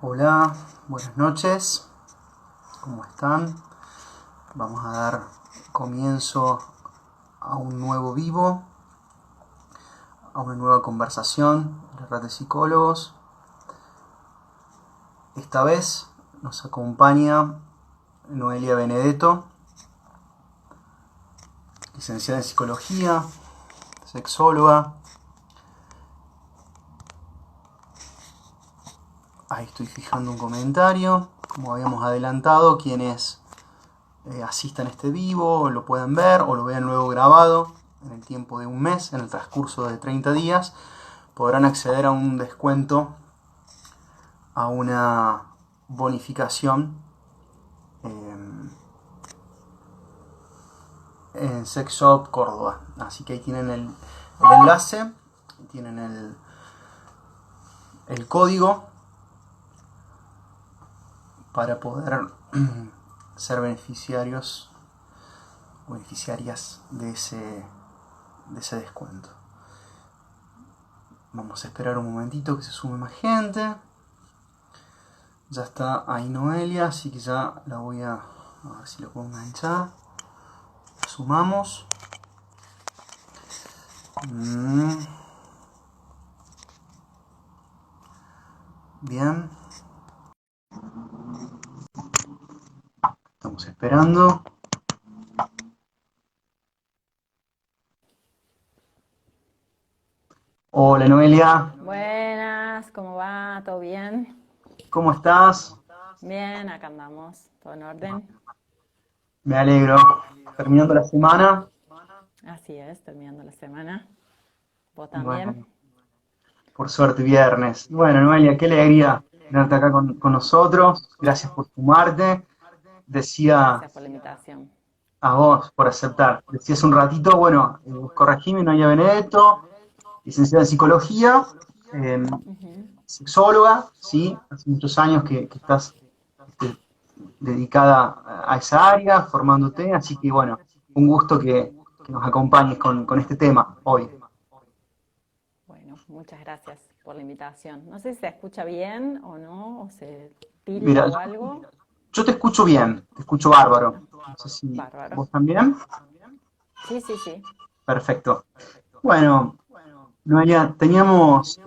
Hola, buenas noches, ¿cómo están? Vamos a dar comienzo a un nuevo vivo, a una nueva conversación de Red de Psicólogos. Esta vez nos acompaña Noelia Benedetto, licenciada en Psicología, sexóloga. Ahí estoy fijando un comentario. Como habíamos adelantado, quienes asistan a este vivo lo pueden ver o lo vean luego grabado en el tiempo de un mes, en el transcurso de 30 días, podrán acceder a un descuento, a una bonificación en Sex Shop Córdoba. Así que ahí tienen el enlace, tienen el código para poder ser beneficiarias de ese descuento. Vamos a esperar un momentito que se sume más gente. Ya está ahí Noelia, así que ya la voy a ver si lo puedo enganchar. La sumamos. Bien. Estamos esperando. Hola Noelia, Buenas, ¿cómo va? ¿Todo bien? ¿cómo estás? Bien, acá andamos, todo en orden. Me alegro. Terminando la semana. Así es, terminando la semana. ¿Vos también? Bueno, por suerte viernes. Bueno Noelia, qué alegría tenerte acá con nosotros. Gracias por sumarte. Decía Gracias por la invitación. a vos por aceptar. Decías un ratito, bueno, corregime, Noelia Benedetto, licenciada en psicología, eh, Ujú. sexóloga, ¿sí? Hace muchos años que estás este, dedicada a esa área, formándote, así que bueno, un gusto que nos acompañes con este tema hoy. Bueno, muchas gracias por la invitación. No sé si se escucha bien o no, o se tilda Mira, o algo. yo te escucho bien, te escucho bárbaro. No sé si Bárbaro. vos también. Sí, sí, sí. Perfecto. Bueno, Noelia, teníamos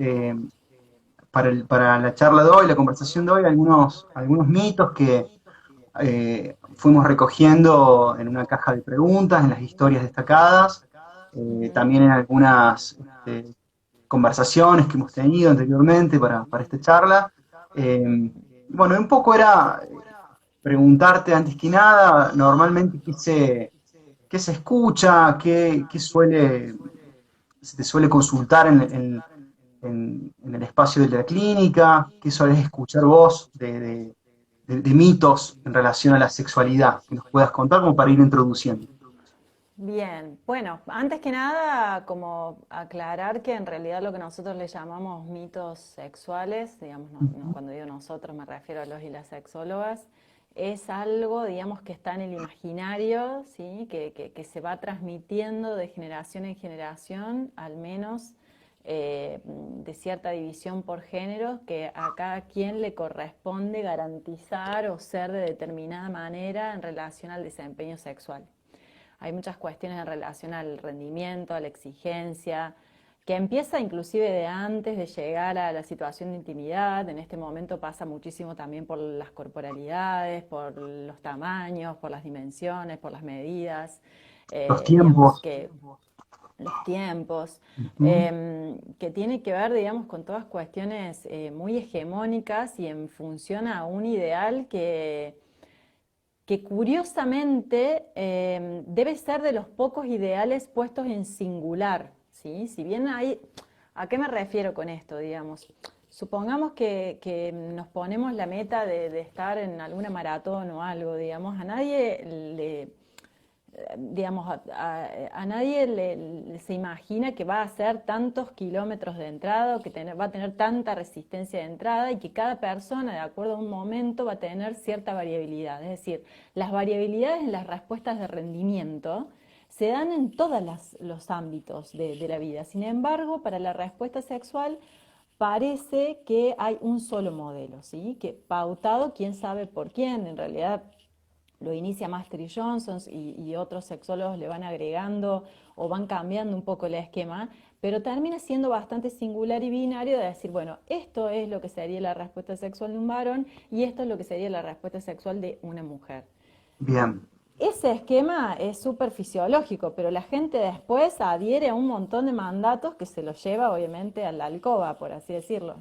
para la charla de hoy, la conversación de hoy, algunos mitos que fuimos recogiendo en una caja de preguntas, en las historias destacadas, Ujú. también en algunas conversaciones que hemos tenido anteriormente para esta charla. Bueno, un poco era preguntarte antes que nada, normalmente qué se escucha, se te suele consultar en el espacio de la clínica, qué solés escuchar vos de mitos en relación a la sexualidad, que nos puedas contar como para ir introduciendo. Bien, bueno, antes que nada, como aclarar que en realidad lo que nosotros le llamamos mitos sexuales, digamos, Ujú. cuando digo nosotros me refiero a los y las sexólogas, es algo, digamos, que está en el imaginario, ¿sí? Que se va transmitiendo de generación en generación, al menos de cierta división por géneros, que a cada quien le corresponde garantizar o ser de determinada manera en relación al desempeño sexual. Hay muchas cuestiones en relación al rendimiento, a la exigencia, que empieza inclusive de antes de llegar a la situación de intimidad. En este momento pasa muchísimo también por las corporalidades, por los tamaños, por las dimensiones, por las medidas, Los digamos tiempos. que los tiempos, Ujú. que tiene que ver, digamos, con todas cuestiones muy hegemónicas y en función a un ideal que curiosamente debe ser de los pocos ideales puestos en singular, ¿sí? Si bien hay, ¿a qué me refiero con esto, digamos? Supongamos que nos ponemos la meta de estar en alguna maratón o algo, digamos, a nadie le, digamos, a nadie se imagina que va a hacer tantos kilómetros de entrada o que va a tener tanta resistencia de entrada y que cada persona, de acuerdo a un momento, va a tener cierta variabilidad. Es decir, las variabilidades en las respuestas de rendimiento se dan en todos los ámbitos de la vida. Sin embargo, para la respuesta sexual parece que hay un solo modelo, ¿sí? Que pautado quién sabe por quién, en realidad lo inicia Master Johnson y otros sexólogos le van agregando o van cambiando un poco el esquema, pero termina siendo bastante singular y binario de decir, bueno, esto es lo que sería la respuesta sexual de un varón y esto es lo que sería la respuesta sexual de una mujer. Bien. Ese esquema es súper fisiológico, pero la gente después adhiere a un montón de mandatos que se los lleva obviamente a la alcoba, por así decirlo.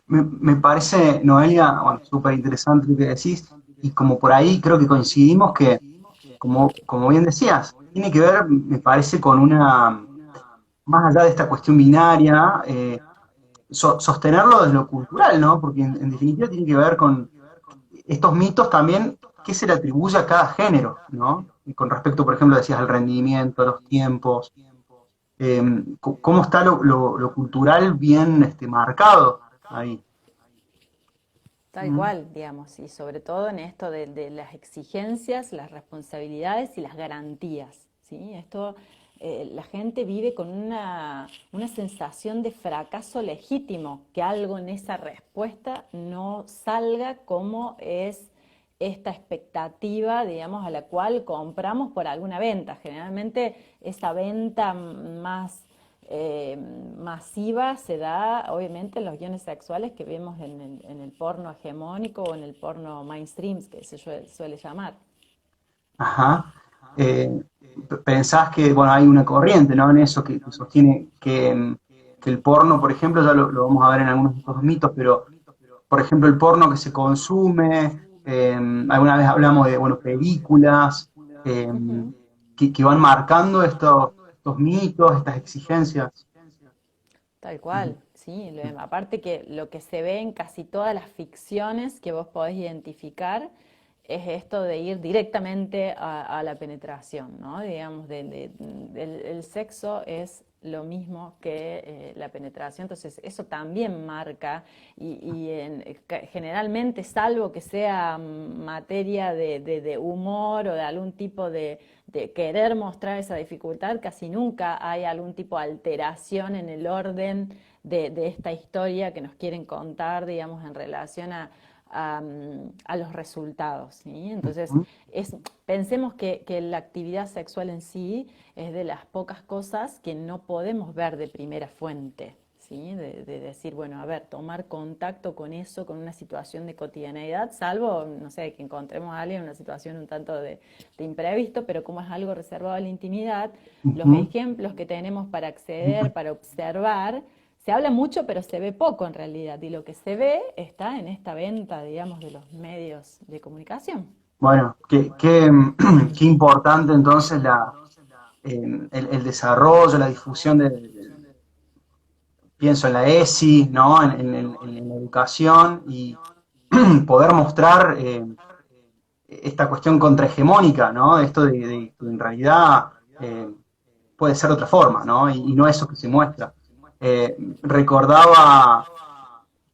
Me parece, Noelia, bueno, súper interesante lo que decís, y como por ahí creo que coincidimos que, como bien decías, tiene que ver, me parece, con una, más allá de esta cuestión binaria, sostenerlo desde lo cultural, ¿no? Porque en definitiva tiene que ver con estos mitos también, qué se le atribuye a cada género, ¿no? Y con respecto, por ejemplo, decías, al rendimiento, a los tiempos, eh, cómo está lo cultural bien marcado ahí. Tal Mm. cual, digamos, y sobre todo en esto de las exigencias, las responsabilidades y las garantías, ¿sí? Esto, la gente vive con una sensación de fracaso legítimo, que algo en esa respuesta no salga como es esta expectativa, digamos, a la cual compramos por alguna venta. Generalmente esa venta más masiva se da obviamente en los guiones sexuales que vemos en el porno hegemónico o en el porno mainstream, que se suele llamar. Ajá. Eh, Pensás que, bueno, hay una corriente, ¿no? En eso que sostiene que el porno, por ejemplo, ya lo vamos a ver en algunos de estos mitos, pero, por ejemplo, el porno que se consume, alguna vez hablamos de, bueno, películas, eh, Ujú. que van marcando estos mitos, estas exigencias. Tal Ujú. cual, sí. Aparte que lo que se ve en casi todas las ficciones que vos podés identificar es esto de ir directamente a la penetración, ¿no? Digamos, el sexo es lo mismo que la penetración, entonces eso también marca generalmente, salvo que sea materia de humor o de algún tipo de querer mostrar esa dificultad, casi nunca hay algún tipo de alteración en el orden de esta historia que nos quieren contar, digamos, en relación a los resultados, ¿sí? Entonces, Ujú. pensemos que la actividad sexual en sí es de las pocas cosas que no podemos ver de primera fuente, ¿sí? De decir, bueno, a ver, tomar contacto con eso, con una situación de cotidianeidad, salvo, no sé, que encontremos a alguien en una situación un tanto de imprevisto, pero como es algo reservado a la intimidad, los Ujú. ejemplos que tenemos para acceder, para observar, se habla mucho, pero se ve poco en realidad, y lo que se ve está en esta venta, digamos, de los medios de comunicación. Bueno, qué importante entonces el desarrollo, la difusión pienso en la ESI, ¿no? En la educación y poder mostrar esta cuestión contrahegemónica, ¿no? Esto de que en realidad eh, puede ser de otra forma, ¿no? Y no eso que se muestra. Recordaba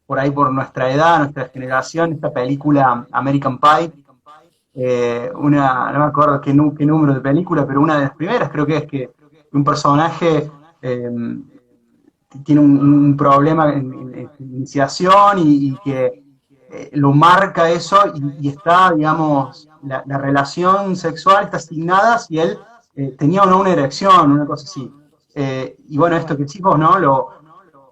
por ahí por nuestra edad, nuestra generación, esta película American Pie, no me acuerdo qué número de película, pero una de las primeras creo que es que un personaje tiene un problema en su iniciación y que lo marca eso y está, digamos, la relación sexual está asignada si él tenía o no una erección, una cosa así. Y bueno, Tal esto cual. que chicos, ¿no?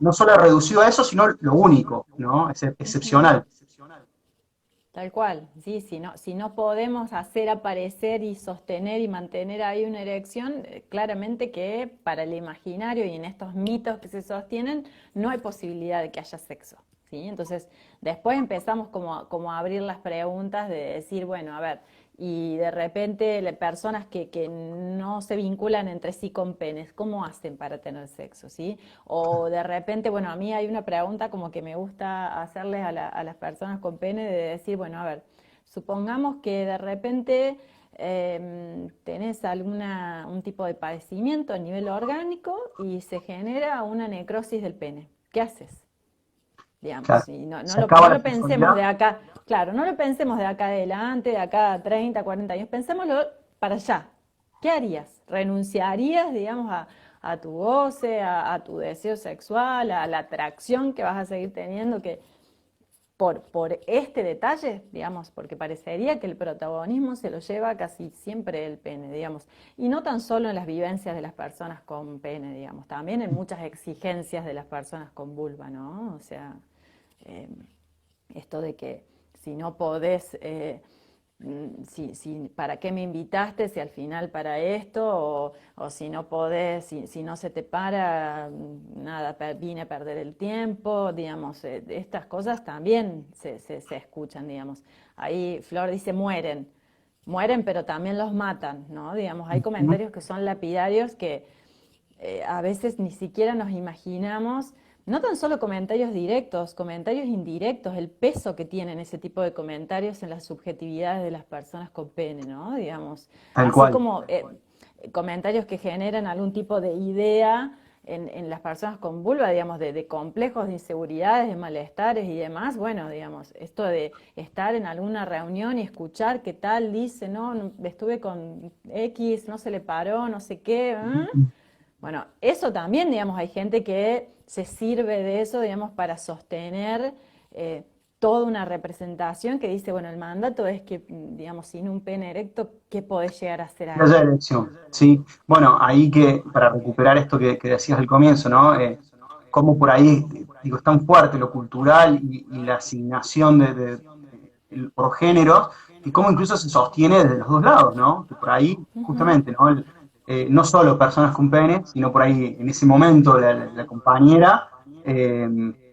No solo reducido a eso, sino lo único, ¿no? Es Ujú. excepcional. Tal cual, sí, si no podemos hacer aparecer y sostener y mantener ahí una erección, claramente que para el imaginario y en estos mitos que se sostienen, no hay posibilidad de que haya sexo, ¿sí? Entonces, después empezamos como a abrir las preguntas de decir, bueno, a ver, y de repente personas que no se vinculan entre sí con penes, ¿cómo hacen para tener sexo, sí? O de repente, bueno, a mí hay una pregunta como que me gusta hacerles a las personas con pene de decir, bueno, a ver, supongamos que de repente tenés un tipo de padecimiento a nivel orgánico y se genera una necrosis del pene. ¿Qué haces? Claro, Digamos, y se acaba no la lo pensemos sexualidad. de acá, claro, no lo pensemos de acá adelante, de acá a 30, 40 años, pensémoslo para allá. ¿Qué harías? ¿Renunciarías, digamos, a tu goce, a tu deseo sexual, a la atracción que vas a seguir teniendo, que por este detalle, digamos, porque parecería que el protagonismo se lo lleva casi siempre el pene, digamos, y no tan solo en las vivencias de las personas con pene, digamos, también en muchas exigencias de las personas con vulva, ¿no? O sea, eh, esto de que si no podés, ¿para qué me invitaste si al final para esto? O si no podés, si no se te para, nada, vine a perder el tiempo, digamos, estas cosas también se escuchan, digamos. Ahí Flor dice mueren, pero también los matan, ¿no? Digamos, hay Ujú. comentarios que son lapidarios que a veces ni siquiera nos imaginamos, no tan solo comentarios directos, comentarios indirectos, el peso que tienen ese tipo de comentarios en las subjetividades de las personas con pene, ¿no? Digamos, Tal así cual. como comentarios que generan algún tipo de idea en las personas con vulva, digamos, de complejos, de inseguridades, de malestares y demás, bueno, digamos, esto de estar en alguna reunión y escuchar qué tal dice, no, estuve con X, no se le paró, no sé qué, ¿eh? Bueno, eso también, digamos, hay gente que se sirve de eso, digamos, para sostener eh, toda una representación que dice, bueno, el mandato es que, digamos, sin un pene erecto, ¿qué podés llegar a hacer Que haya ahí? elección, sí. Bueno, ahí que, para recuperar esto que decías al comienzo, ¿no? Cómo por ahí, digo, es tan fuerte lo cultural y la asignación por géneros, y cómo incluso se sostiene desde los dos lados, ¿no? Que por ahí, Ujú, justamente, ¿no? No solo personas con pene, sino por ahí en ese momento la compañera eh,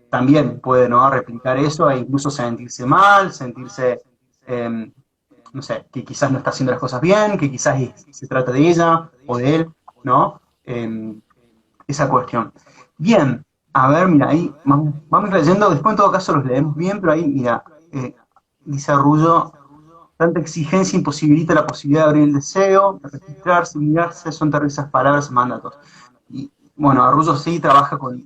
también puede, ¿no? Replicar eso e incluso sentirse mal, sentirse eh, no sé, que quizás no está haciendo las cosas bien, que quizás se trata de ella o de él, ¿no? Esa cuestión. Bien, a ver, mira, ahí vamos leyendo, después en todo caso los leemos bien, pero ahí, mira, dice Arrullo, tanta exigencia imposibilita la posibilidad de abrir el deseo, de registrarse, mirarse, son terribles esas palabras, mandatos. Y bueno, Arrullo sí trabaja con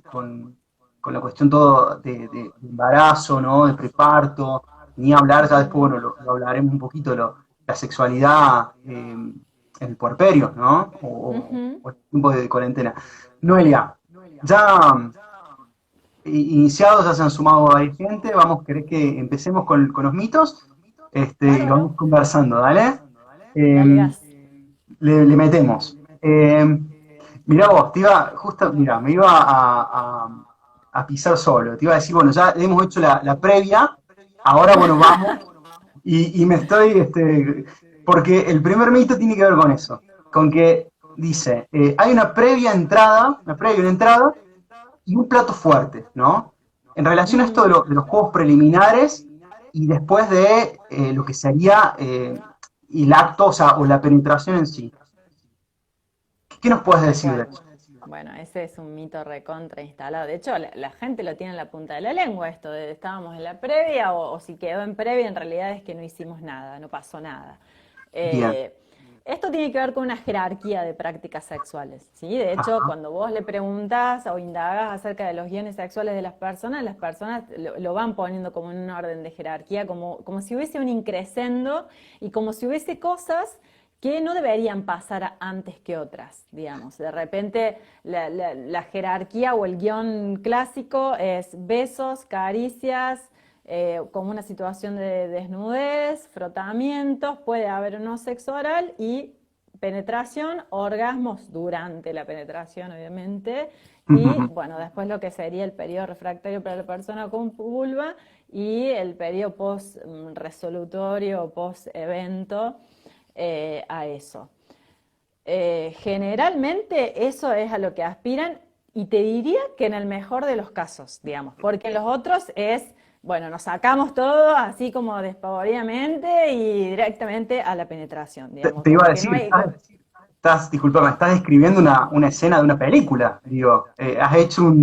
la cuestión todo de embarazo, ¿no? De preparto, ni hablar, ya después, ujú, bueno, lo hablaremos un poquito, la sexualidad en el puerperio, ¿no? ujú. O el tiempo de cuarentena. Noelia, ya iniciados, ya se han sumado varias gente, vamos, ¿querés que empecemos con los mitos? Y lo Bárbaro. vamos conversando, ¿dale? Dale Eh, gas. le metemos. Mirá vos, justo, mira, me iba a pisar solo. Te iba a decir, bueno, ya hemos hecho la previa, ahora, bueno, vamos. Y me estoy, porque el primer mito tiene que ver con eso, con que dice, hay una previa, una entrada y un plato fuerte, ¿no? En relación a esto Ujú. de los juegos preliminares y después de lo que sería el acto, o la penetración en sí. ¿Qué nos puedes Tal decir de cual. eso? Bueno, ese es un mito recontra instalado. De hecho, la gente lo tiene en la punta de la lengua, esto de estábamos en la previa o si quedó en previa, en realidad es que no hicimos nada, no pasó nada. Bien. Eh, Esto tiene que ver con una jerarquía de prácticas sexuales, ¿sí? De hecho, Ajá. cuando vos le preguntás o indagás acerca de los guiones sexuales de las personas lo van poniendo como en un orden de jerarquía, como si hubiese un increscendo y como si hubiese cosas que no deberían pasar antes que otras, digamos. De repente la jerarquía o el guión clásico es besos, caricias, como una situación de desnudez, frotamientos, puede haber no sexo oral y penetración, orgasmos durante la penetración, obviamente, y Ujú. bueno, después lo que sería el periodo refractario para la persona con vulva y el periodo post-resolutorio o post-evento a eso. Generalmente eso es a lo que aspiran y te diría que en el mejor de los casos, digamos, porque en los otros es, bueno, nos sacamos todo así como despavoridamente y directamente a la penetración, digamos, Te iba a como que no decir, hay... disculpame, estás describiendo una escena de una película, digo, has hecho o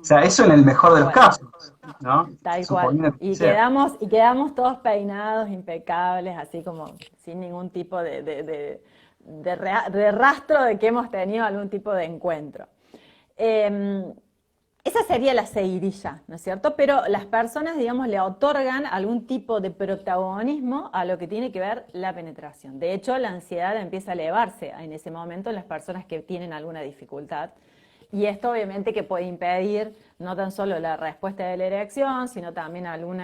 sea, eso en el mejor de los Bueno, casos, ¿no? tal cual. Suponiendo que Y sea. quedamos todos peinados, impecables, así como sin ningún tipo de rastro de que hemos tenido algún tipo de encuentro. Eh, esa sería la seguidilla, ¿no es cierto? Pero las personas, digamos, le otorgan algún tipo de protagonismo a lo que tiene que ver la penetración. De hecho, la ansiedad empieza a elevarse en ese momento en las personas que tienen alguna dificultad. Y esto obviamente que puede impedir no tan solo la respuesta de la erección, sino también algún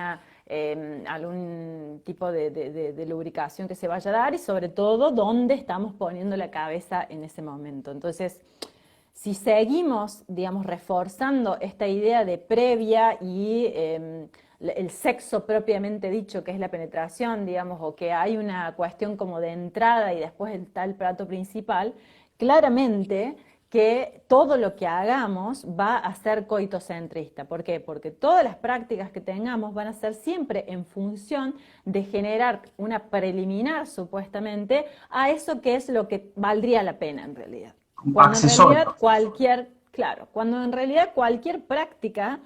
tipo de lubricación que se vaya a dar y sobre todo dónde estamos poniendo la cabeza en ese momento. Entonces, si seguimos, digamos, reforzando esta idea de previa y el sexo propiamente dicho, que es la penetración, digamos, o que hay una cuestión como de entrada y después está el plato principal, claramente que todo lo que hagamos va a ser coitocentrista. ¿Por qué? Porque todas las prácticas que tengamos van a ser siempre en función de generar una preliminar, supuestamente, a eso que es lo que valdría la pena en realidad. Cuando en realidad Accesorio. cuando en realidad cualquier práctica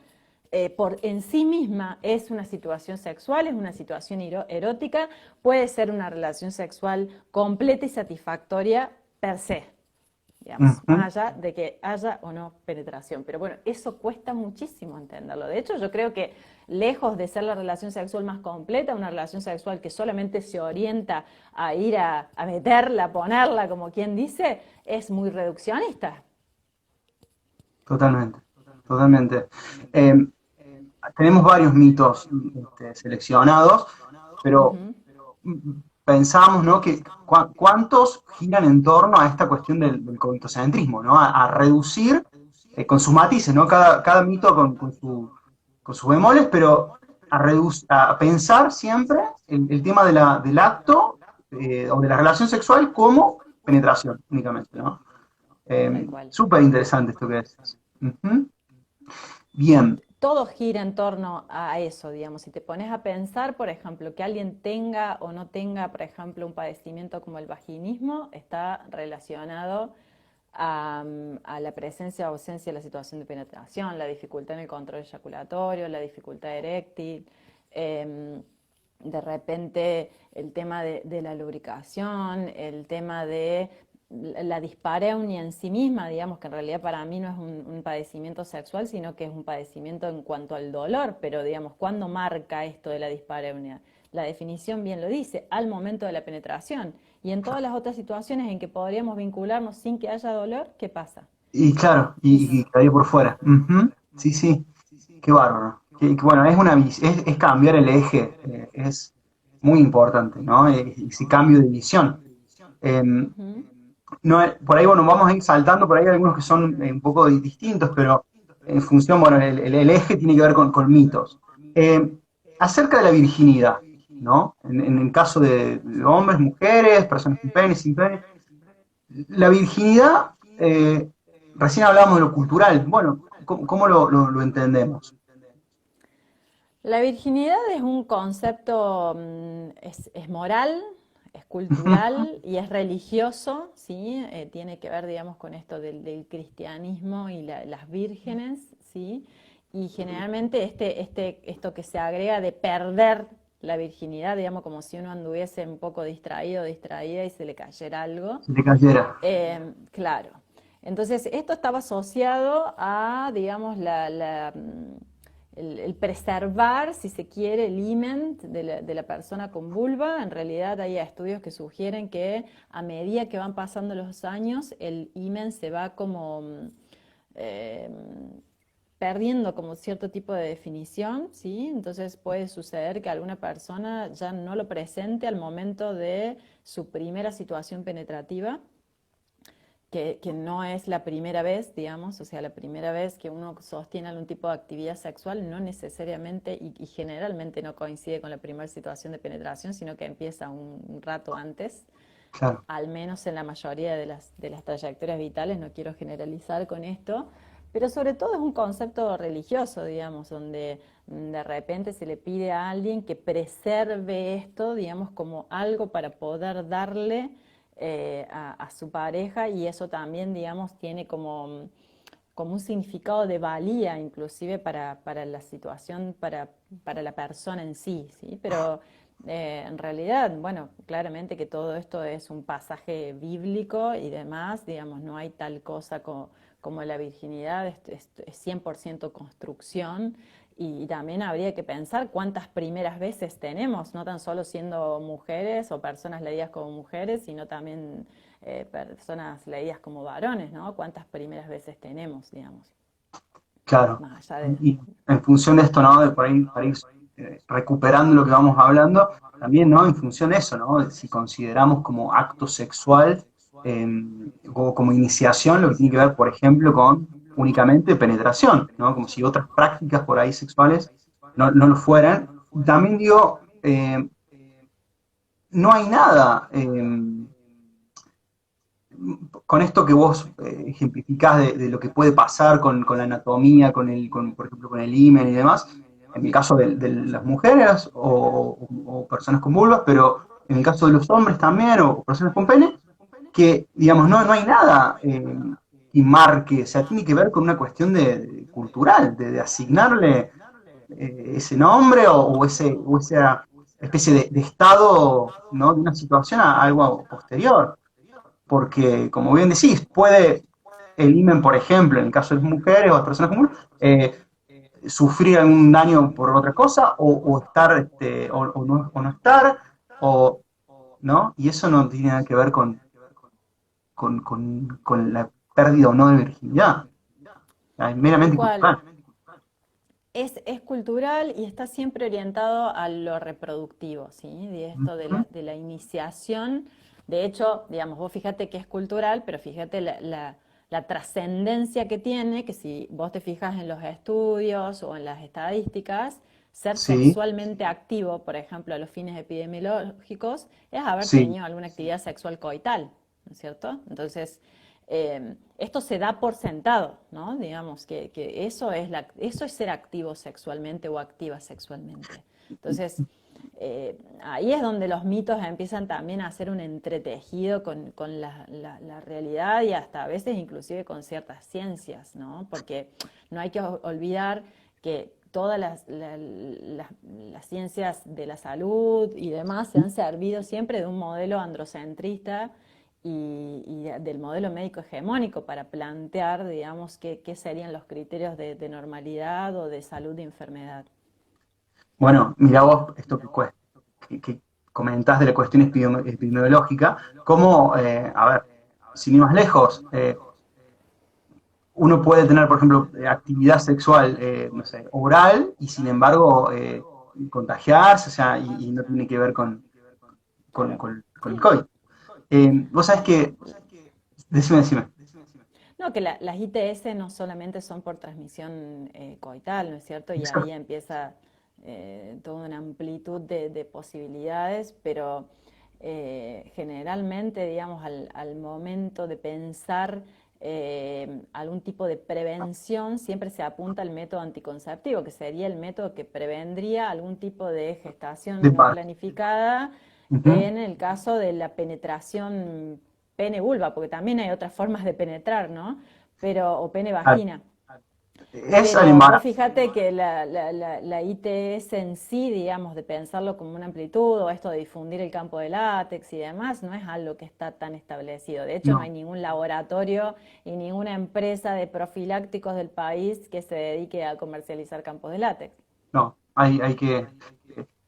por en sí misma es una situación sexual, es una situación erótica, puede ser una relación sexual completa y satisfactoria per se, digamos, Ujú. más allá de que haya o no penetración. Pero bueno, eso cuesta muchísimo entenderlo. De hecho, yo creo que lejos de ser la relación sexual más completa, una relación sexual que solamente se orienta a ir a meterla, a ponerla, como quien dice, es muy reduccionista. Totalmente, totalmente. Eh, Tenemos varios mitos seleccionados, pero Ujú. pensamos, ¿no? Que cuántos giran en torno a esta cuestión del coitocentrismo, ¿no? A reducir con sus matices, ¿no? Cada mito con sus bemoles, pero a pensar siempre el tema del acto o de la relación sexual como penetración únicamente, ¿no? Tal cual. Súper interesante esto que decís. Ujú. Bien. Todo gira en torno a eso, digamos. Si te pones a pensar, por ejemplo, que alguien tenga o no tenga, por ejemplo, un padecimiento como el vaginismo, está relacionado a la presencia o ausencia de la situación de penetración, la dificultad en el control eyaculatorio, la dificultad eréctil, de repente el tema de la lubricación, el tema de la dispareunia en sí misma, digamos que en realidad para mí no es un padecimiento sexual, sino que es un padecimiento en cuanto al dolor, pero digamos, ¿cuándo marca esto de la dispareunia? La definición bien lo dice, al momento de la penetración. Y en todas las otras situaciones en que podríamos vincularnos sin que haya dolor, ¿qué pasa? Y claro, Es, y quedaría por fuera. Ujú. Sí, sí, qué bárbaro. Bueno, es cambiar el eje, es muy importante, ¿no? Ese cambio de visión. Eh, ujú, no, por ahí, bueno, vamos a ir saltando, por ahí hay algunos que son un poco distintos, pero en función, bueno, el eje tiene que ver con mitos. Eh, Acerca de la virginidad, ¿no? En el caso de hombres, mujeres, personas con pene, sin pene, la virginidad, recién hablábamos de lo cultural. Bueno, ¿cómo lo entendemos? la virginidad es un concepto, es moral, es Ujú. cultural y es religioso, ¿sí? Tiene que ver, digamos, con esto del cristianismo y las vírgenes, ¿sí? Y generalmente esto que se agrega de perder la virginidad, digamos, como si uno anduviese un poco distraído, distraída y se le cayera algo. Si te cayera. Claro. Entonces, esto estaba asociado a, digamos, el preservar, si se quiere, el imen de la persona con vulva. En realidad hay estudios que sugieren que a medida que van pasando los años, el imen se va como eh, perdiendo como cierto tipo de definición, ¿sí? Entonces puede suceder que alguna persona ya no lo presente al momento de su primera situación penetrativa, que no es la primera vez, digamos, o sea, la primera vez que uno sostiene algún tipo de actividad sexual no necesariamente y generalmente no coincide con la primera situación de penetración, sino que empieza un rato antes, Claro. al menos en la mayoría de las trayectorias vitales, no quiero generalizar con esto, pero sobre todo es un concepto religioso, digamos, donde de repente se le pide a alguien que preserve esto, digamos, como algo para poder darle a su pareja y eso también, digamos, tiene como un significado de valía inclusive para la situación, para la persona en sí, ¿sí? Pero en realidad, bueno, claramente que todo esto es un pasaje bíblico y demás, digamos, no hay tal cosa como la virginidad es 100% construcción, y también habría que pensar cuántas primeras veces tenemos, no tan solo siendo mujeres o personas leídas como mujeres, sino también personas leídas como varones, ¿no? Cuántas primeras veces tenemos, digamos, Claro. más allá de... Y en función de esto, ¿no? De por ahí, para ir recuperando lo que vamos hablando, también, ¿no? En función de eso, ¿no? De si consideramos como acto sexual eh, o como iniciación lo que tiene que ver, por ejemplo, con únicamente penetración, ¿no? Como si otras prácticas por ahí sexuales no lo fueran. También digo, no hay nada con esto que vos ejemplificás de lo que puede pasar con la anatomía, por ejemplo, con el himen y demás, en el caso de las mujeres o personas con vulvas, pero en el caso de los hombres también, o personas con pene, que, digamos, no hay nada que marque, o sea, tiene que ver con una cuestión cultural, de asignarle ese nombre o esa especie de estado, ¿no? De una situación a algo posterior. Porque, como bien decís, puede el himen, por ejemplo, en el caso de las mujeres o las personas comunes, sufrir algún daño por otra cosa, o estar, o no estar, o, ¿no? Y eso no tiene nada que ver con la pérdida o no de virginidad. Es Tal meramente cual. cultural. Es cultural y está siempre orientado a lo reproductivo, ¿sí? De esto Ujú. de la iniciación. De hecho, digamos, vos fíjate que es cultural, pero fíjate la trascendencia que tiene, que si vos te fijas en los estudios o en las estadísticas, ser Sí, sexualmente activo, por ejemplo, a los fines epidemiológicos, es haber sí. tenido alguna actividad sexual coital, ¿no es cierto? Entonces, esto se da por sentado, ¿no? Digamos que eso es ser activo sexualmente o activa sexualmente. Entonces, ahí es donde los mitos empiezan también a hacer un entretejido con la realidad y hasta a veces inclusive con ciertas ciencias, ¿no? Porque no hay que olvidar que todas las ciencias de la salud y demás se han servido siempre de un modelo androcentrista y del modelo médico hegemónico para plantear, digamos, qué serían los criterios de normalidad o de salud y enfermedad. Bueno, mira vos, esto que comentás de la cuestión epidemiológica, cómo, a ver, sin ir más lejos, uno puede tener, por ejemplo, actividad sexual, no sé, oral, y sin embargo contagiarse, o sea, y no tiene que ver con el Sí. COVID. Vos sabés que, decime. No, que las ITS no solamente son por transmisión coital, ¿no es cierto? Y ahí Exacto. empieza toda una amplitud de posibilidades, pero generalmente, digamos, al momento de pensar algún tipo de prevención, siempre se apunta al método anticonceptivo, que sería el método que prevendría algún tipo de De gestación no paz. planificada Ujú. en el caso de la penetración pene-vulva, porque también hay otras formas de penetrar, ¿no? Pero, o Ah, pene-vagina. es al Pero vos embarazo. fíjate que la ITS en sí, digamos, de pensarlo como una amplitud o esto de difundir el campo de látex y demás, no es algo que está tan establecido. De hecho, no hay No, ningún laboratorio y ninguna empresa de profilácticos del país que se dedique a comercializar campos de látex. no. Hay que.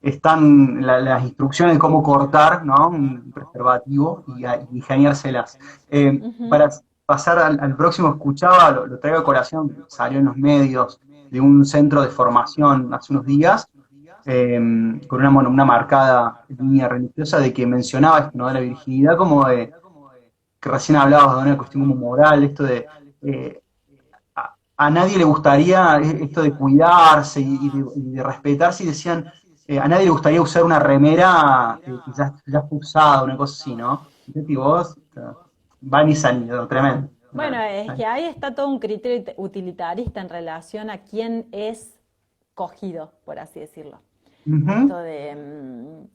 Están las instrucciones de cómo cortar, ¿no? Un preservativo y ingeniárselas. Ujú. Para pasar al próximo, escuchaba, lo traigo a colación, salió en los medios de un centro de formación hace unos días, con una marcada línea religiosa de que mencionaba esto, ¿no? De la virginidad como de, que recién hablabas de una cuestión como moral, esto de eh, a nadie le gustaría esto de cuidarse y de respetarse, y decían, a nadie le gustaría usar una remera que ya fue usada, una cosa así, ¿no? Y vos, van y salido, tremendo. Bueno, es que ahí está todo un criterio utilitarista en relación a quién es cogido, por así decirlo. Esto Ujú. de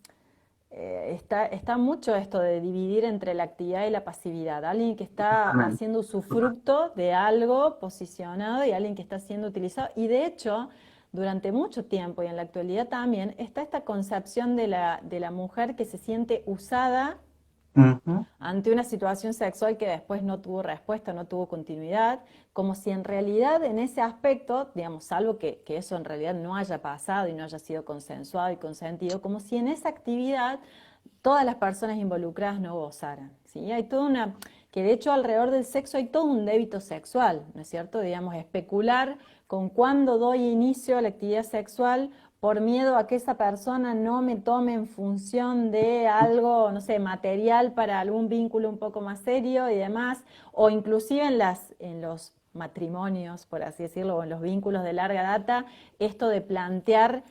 está mucho esto de dividir entre la actividad y la pasividad. Alguien que está Totalmente. haciendo usufructo de algo posicionado y alguien que está siendo utilizado. Y de hecho, durante mucho tiempo y en la actualidad también, está esta concepción de la mujer que se siente usada Ujú. ante una situación sexual que después no tuvo respuesta, no tuvo continuidad, como si en realidad en ese aspecto, digamos, salvo que eso en realidad no haya pasado y no haya sido consensuado y consentido, como si en esa actividad todas las personas involucradas no gozaran, ¿sí? Hay toda una, que de hecho alrededor del sexo hay todo un débito sexual, ¿no es cierto? Digamos, especular con cuándo doy inicio a la actividad sexual por miedo a que esa persona no me tome en función de algo, no sé, material para algún vínculo un poco más serio y demás, o inclusive en los matrimonios, por así decirlo, o en los vínculos de larga data, esto de plantear,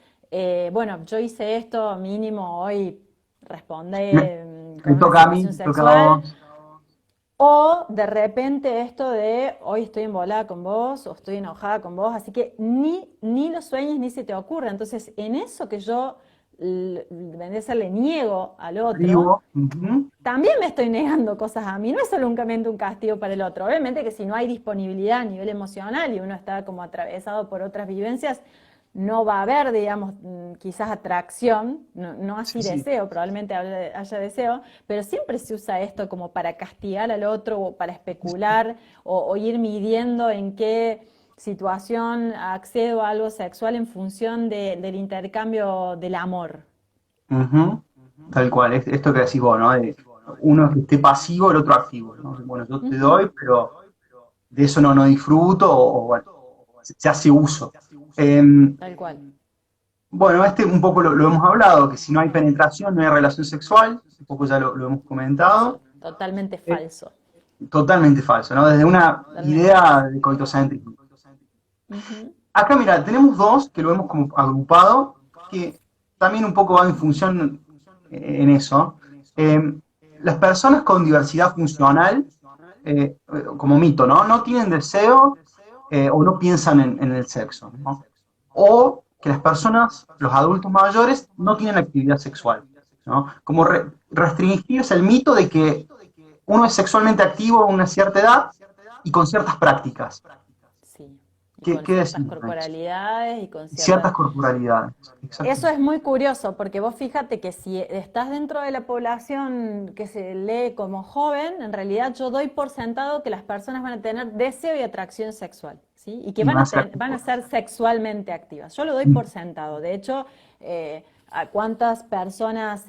bueno, yo hice esto mínimo hoy, Me, responde me con una toca a mí, situación me toca a sexual, vos. o de repente esto de hoy estoy embolada con vos o estoy enojada con vos, así que ni lo sueñes ni se te ocurra. Entonces, en eso que yo le niego al otro, Escribo. Ujú. también me estoy negando cosas a mí. No es solamente un castigo para el otro. Obviamente que si no hay disponibilidad a nivel emocional y uno está como atravesado por otras vivencias, no va a haber, digamos, quizás atracción, no Sí, así sí. deseo, probablemente haya deseo, pero siempre se usa esto como para castigar al otro o para especular o ir midiendo en qué situación accedo a algo sexual en función del intercambio del amor. Ujú. Tal cual, es esto que decís vos, ¿no? De uno que esté pasivo, el otro activo, ¿no? Bueno, yo te Ujú, doy, pero de eso no disfruto o, bueno, se hace uso. tal cual. Bueno, un poco lo hemos hablado, que si no hay penetración no hay relación sexual, un poco ya lo hemos comentado. Eso, totalmente Eh, falso. Totalmente falso, ¿no? Desde una Totalmente idea falso. de coitocentrismo. Ujú, Acá, mira, tenemos dos que lo hemos como agrupado, que también un poco van en función en eso. Eh, las personas con diversidad funcional, como mito, ¿no? No tienen deseo o no piensan en el sexo, ¿no? O que las personas, los adultos mayores, no tienen actividad sexual, ¿no? Como restringirse el mito de que uno es sexualmente activo a una cierta edad y con ciertas prácticas. sí, y ¿Qué, con qué ciertas decimos de eso? corporalidades y con ciertas... Ciertas corporalidades, Eso exactamente. es muy curioso porque vos fíjate que si estás dentro de la población que se lee como joven, en realidad yo doy por sentado que las personas van a tener deseo y atracción sexual, ¿sí? Y que Y van a ser van a activos. ser sexualmente activas. Yo lo doy por sentado. De hecho, a cuántas personas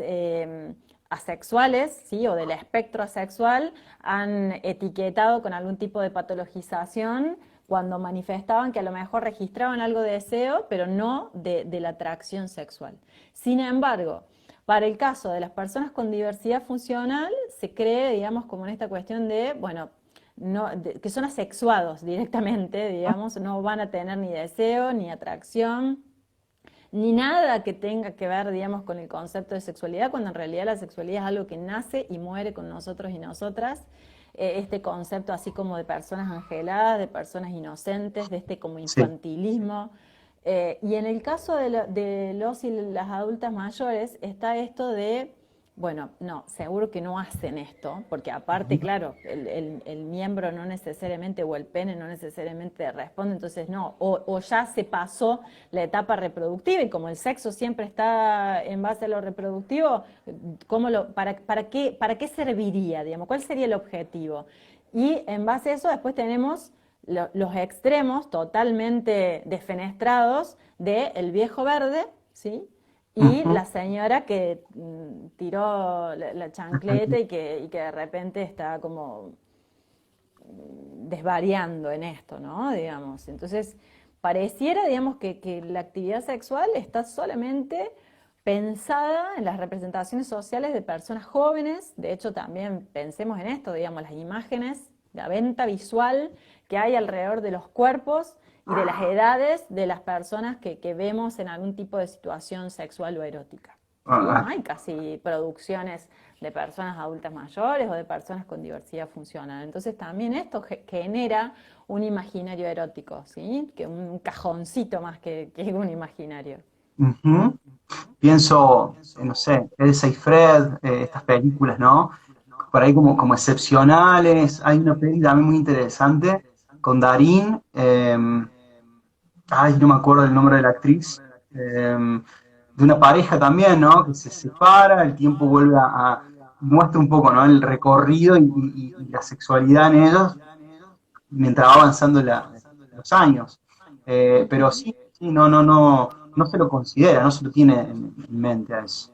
asexuales, ¿sí? O del espectro asexual han etiquetado con algún tipo de patologización cuando manifestaban que a lo mejor registraban algo de deseo, pero no de la atracción sexual. Sin embargo, para el caso de las personas con diversidad funcional, se cree, digamos, como en esta cuestión de, bueno, no, que son asexuados directamente, digamos, no van a tener ni deseo, ni atracción, ni nada que tenga que ver, digamos, con el concepto de sexualidad, cuando en realidad la sexualidad es algo que nace y muere con nosotros y nosotras. Este concepto así como de personas angeladas, de personas inocentes, de este como Sí. infantilismo. Y en el caso de los y las adultas mayores está esto de bueno, no, seguro que no hacen esto, porque aparte, claro, el miembro no necesariamente o el pene no necesariamente responde, entonces no, o ya se pasó la etapa reproductiva y como el sexo siempre está en base a lo reproductivo, para qué serviría, digamos? ¿Cuál sería el objetivo? Y en base a eso después tenemos los extremos totalmente defenestrados del viejo verde, ¿sí? Y Ujú. la señora que tiró la chancleta y que de repente está como desvariando en esto, ¿no? Digamos. Entonces, pareciera, digamos, que la actividad sexual está solamente pensada en las representaciones sociales de personas jóvenes. De hecho, también pensemos en esto, digamos, las imágenes, la venta visual que hay alrededor de los cuerpos y de las edades de las personas que vemos en algún tipo de situación sexual o erótica. ¿Sí? No Ah, hay casi producciones de personas adultas mayores o de personas con diversidad funcional. Entonces también esto genera un imaginario erótico, ¿sí? Que un cajoncito más que un imaginario. ujú. Pienso, no sé, Elsa y Fred, estas películas, ¿no? Por ahí como excepcionales. Hay una película también muy interesante con Darín, ay, no me acuerdo el nombre de la actriz, de una pareja también, ¿no? Que se separa, el tiempo vuelve a muestra un poco, ¿no? El recorrido y la sexualidad en ellos mientras va avanzando los años. Pero Ujú. sí, sí, no se lo considera, no se lo tiene en mente a eso.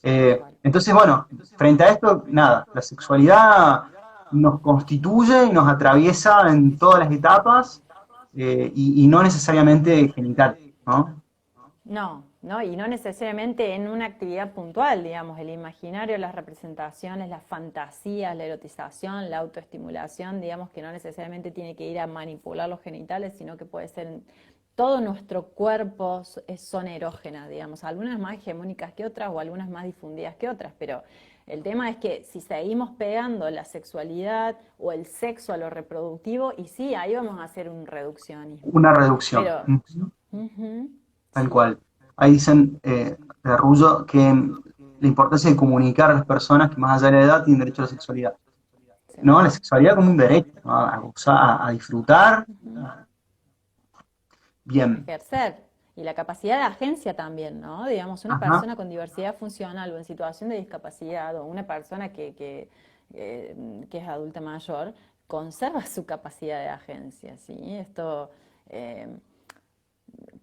Tal cual. Entonces, bueno, frente a esto, nada, la sexualidad nos constituye y nos atraviesa en todas las etapas y no necesariamente genital, ¿no? No, no, y no necesariamente en una actividad puntual, digamos, el imaginario, las representaciones, las fantasías, la erotización, la autoestimulación, digamos que no necesariamente tiene que ir a manipular los genitales, sino que puede ser todo nuestro cuerpo son erógenas, digamos, algunas más hegemónicas que otras o algunas más difundidas que otras, pero el tema es que si seguimos pegando la sexualidad o el sexo a lo reproductivo, y sí, ahí vamos a hacer un reduccionismo. Una reducción. Pero, ujú, Tal sí. cual. Ahí dicen de Rullo que la importancia de comunicar a las personas que más allá de la edad tienen derecho a la sexualidad. Sí. ¿No? La sexualidad como un derecho, ¿no? A gozar, a disfrutar. Ujú. Bien. Ejercer. Y la capacidad de agencia también, ¿no? Digamos, una Ajá. persona con diversidad funcional o en situación de discapacidad o una persona que es adulta mayor conserva su capacidad de agencia, ¿sí? Esto, eh,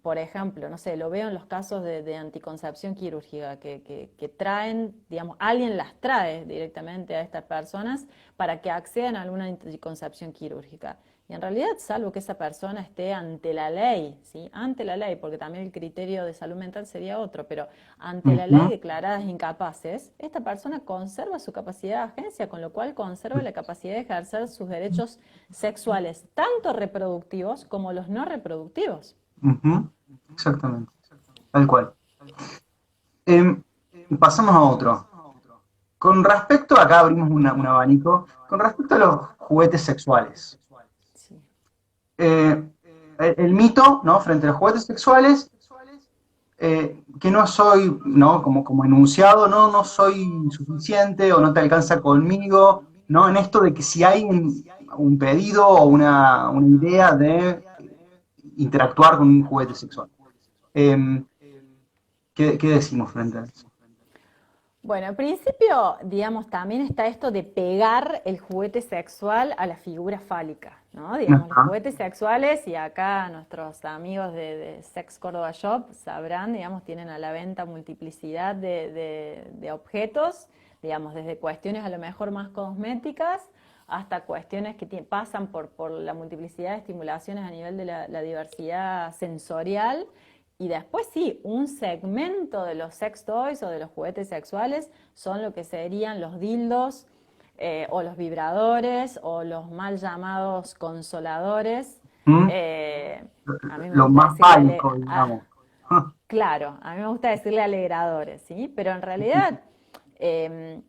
por ejemplo, no sé, lo veo en los casos de anticoncepción quirúrgica, que traen, digamos, alguien las trae directamente a estas personas para que accedan a alguna anticoncepción quirúrgica. Y en realidad, salvo que esa persona esté ante la ley, ¿sí? Ante la ley, porque también el criterio de salud mental sería otro, pero ante la ley Ujú. declaradas incapaces, esta persona conserva su capacidad de agencia, con lo cual conserva la capacidad de ejercer sus derechos sexuales, tanto reproductivos como los no reproductivos. Ujú. Exactamente. Tal cual. Em, pasamos a otro. Con respecto, acá abrimos un abanico, con respecto a los juguetes sexuales. Sí. Eh, el mito, ¿no? Frente a los juguetes sexuales que no soy, ¿no? Como enunciado, no soy suficiente o no te alcanza conmigo, ¿no? En esto de que si hay un pedido o una idea de interactuar con un juguete sexual. Eh, ¿qué decimos frente a eso? Bueno, al principio, digamos, también está esto de pegar el juguete sexual a la figura fálica, ¿no? Digamos, los Ajá. juguetes sexuales, y acá nuestros amigos de Sex Córdoba Shop sabrán, digamos, tienen a la venta multiplicidad de objetos, digamos, desde cuestiones a lo mejor más cosméticas hasta cuestiones que pasan por la multiplicidad de estimulaciones a nivel de la diversidad sensorial. Y después sí, un segmento de los sex toys o de los juguetes sexuales son lo que serían los dildos o los vibradores o los mal llamados consoladores. ¿Mm? Eh, a mí me Lo gusta más decirle básico, digamos. claro, a mí me gusta decirle alegradores, ¿sí? Pero en realidad, eh,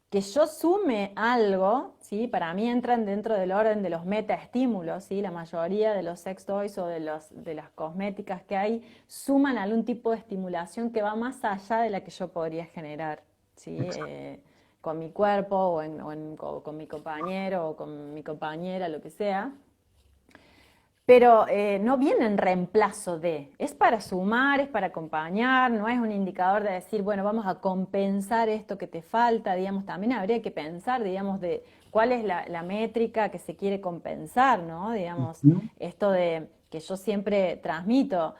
que yo sume algo, ¿sí? Para mí entran dentro del orden de los metaestímulos, ¿sí? La mayoría de los sex toys o de las cosméticas que hay suman algún tipo de estimulación que va más allá de la que yo podría generar, ¿sí? Exacto. Con mi cuerpo con mi compañero o con mi compañera, lo que sea, pero no viene en reemplazo de, es para sumar, es para acompañar, no es un indicador de decir, bueno, vamos a compensar esto que te falta, digamos, también habría que pensar, digamos, de cuál es la métrica que se quiere compensar, ¿no? Digamos, Ujú. esto de que yo siempre transmito,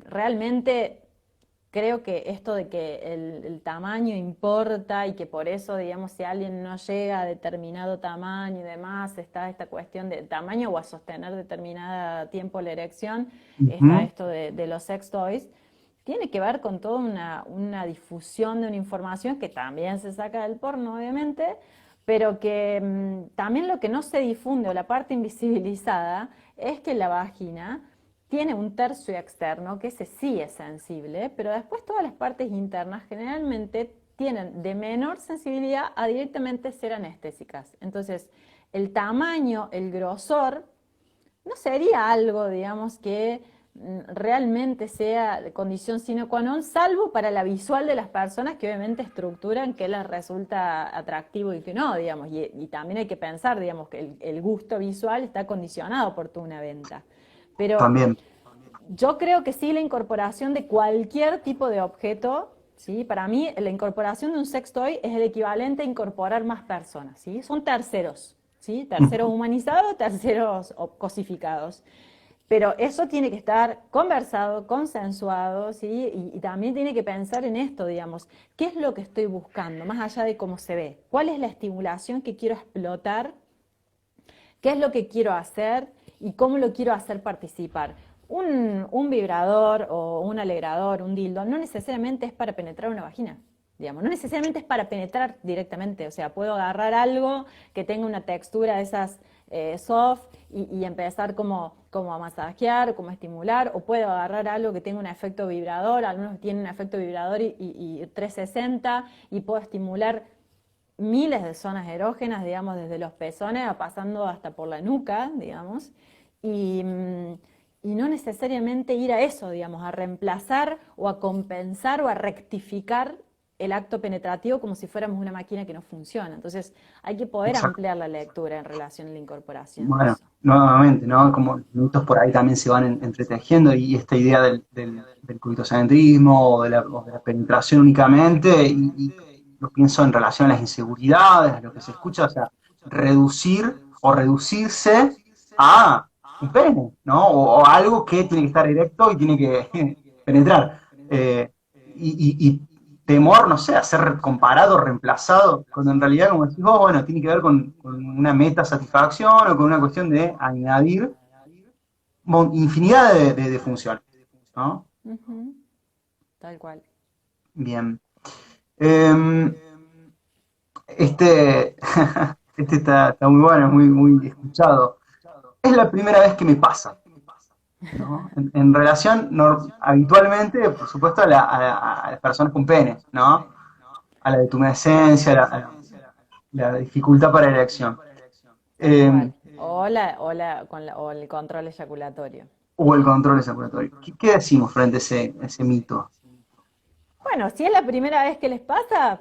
realmente creo que esto de que el tamaño importa y que por eso, digamos, si alguien no llega a determinado tamaño y demás, está esta cuestión de tamaño o a sostener determinado tiempo la erección, está Ujú. esto de los sex toys, tiene que ver con toda una difusión de una información que también se saca del porno, obviamente, pero que también lo que no se difunde o la parte invisibilizada es que la vagina tiene un tercio externo, que ese sí es sensible, pero después todas las partes internas generalmente tienen de menor sensibilidad a directamente ser anestésicas. Entonces, el tamaño, el grosor, no sería algo, digamos, que realmente sea condición sine qua non, salvo para la visual de las personas que obviamente estructuran que les resulta atractivo y que no, digamos, y también hay que pensar, digamos, que el gusto visual está condicionado por toda una venta. Pero También. yo creo que sí la incorporación de cualquier tipo de objeto ¿sí? Para mí, la incorporación de un sextoy es el equivalente a incorporar más personas, ¿sí? Son terceros, ¿sí? Terceros humanizados, terceros cosificados. Pero eso tiene que estar conversado, consensuado, ¿sí? Y también tiene que pensar en esto, digamos, ¿qué es lo que estoy buscando, más allá de cómo se ve? ¿Cuál es la estimulación que quiero explotar? ¿Qué es lo que quiero hacer y cómo lo quiero hacer participar? Un vibrador o un alegrador, un dildo, no necesariamente es para penetrar una vagina, digamos, no necesariamente es para penetrar directamente, o sea, puedo agarrar algo que tenga una textura de esas soft y empezar como a masajear, como a estimular, o puedo agarrar algo que tenga un efecto vibrador, algunos tienen un efecto vibrador y 360 y puedo estimular miles de zonas erógenas, digamos, desde los pezones pasando hasta por la nuca, digamos, y, y no necesariamente ir a eso, digamos, a reemplazar o a compensar o a rectificar el acto penetrativo como si fuéramos una máquina que no funciona. Entonces, hay que poder Exacto. ampliar la lectura en relación a la incorporación de Bueno, eso. nuevamente, ¿no? Como los mitos por ahí también se van entretejiendo y esta idea del coitocentrismo o de la penetración únicamente, y lo pienso en relación a las inseguridades, a lo que se escucha, o sea, reducir o reducirse a un pene, ¿no? O algo que tiene que estar erecto y tiene que penetrar. Y temor, no sé, a ser comparado, reemplazado, cuando en realidad, como decís vos, bueno, tiene que ver con una meta satisfacción o con una cuestión de añadir infinidad de funciones, ¿no? Ujú, tal cual. Bien. Eh, este, este está muy bueno, muy escuchado. Es la primera vez que me pasa, ¿no? En relación, habitualmente, por supuesto, a las personas con pene, ¿no? A la detumescencia, la dificultad para la erección. Tal Eh, cual. O el control eyaculatorio. o el control ejaculatorio. ¿Qué decimos frente a ese mito? Bueno, si es la primera vez que les pasa,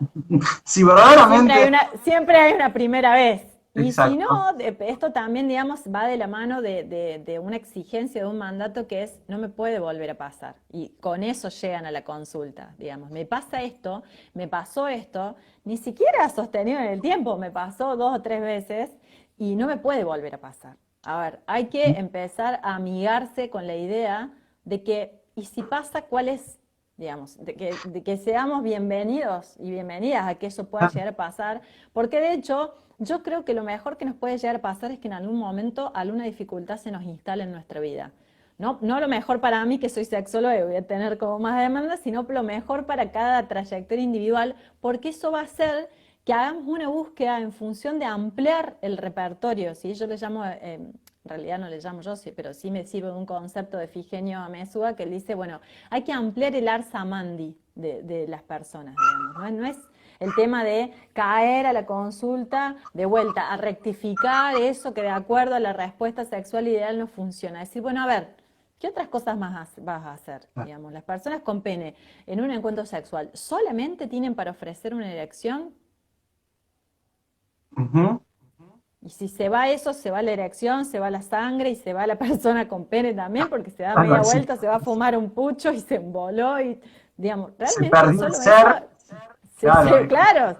Si siempre hay verdaderamente, siempre hay una primera vez. Y si exacto, no, esto también, digamos, va de la mano de una exigencia, de un mandato que es, no me puede volver a pasar. Y con eso llegan a la consulta, digamos, me pasa esto, me pasó esto, ni siquiera sostenido en el tiempo, me pasó 2 o 3 veces y no me puede volver a pasar. A ver, hay que empezar a amigarse con la idea de que, ¿y si pasa, cuál es? Digamos, de que seamos bienvenidos y bienvenidas a que eso pueda llegar a pasar, porque de hecho yo creo que lo mejor que nos puede llegar a pasar es que en algún momento alguna dificultad se nos instale en nuestra vida. No, no lo mejor para mí, que soy sexóloga y voy a tener como más demandas, sino lo mejor para cada trayectoria individual, porque eso va a hacer que hagamos una búsqueda en función de ampliar el repertorio, ¿sí? Yo le llamo, en realidad no le llamo yo, sí, pero sí me sirve de un concepto de Figenio Amezúa que él dice, bueno, hay que ampliar el Arsa Mandi de las personas, digamos, ¿no? No es el tema de caer a la consulta de vuelta, a rectificar eso que de acuerdo a la respuesta sexual ideal no funciona. Decir, bueno, a ver, ¿qué otras cosas más vas a hacer? Digamos, las personas con pene en un encuentro sexual solamente tienen para ofrecer una erección. ujú, Y si se va eso, se va la erección, se va la sangre y se va la persona con pene también, porque se da algo media así. vuelta, se va a fumar un pucho y se emboló y, digamos, Se realmente perdió el solo eso, ser, claro, claro,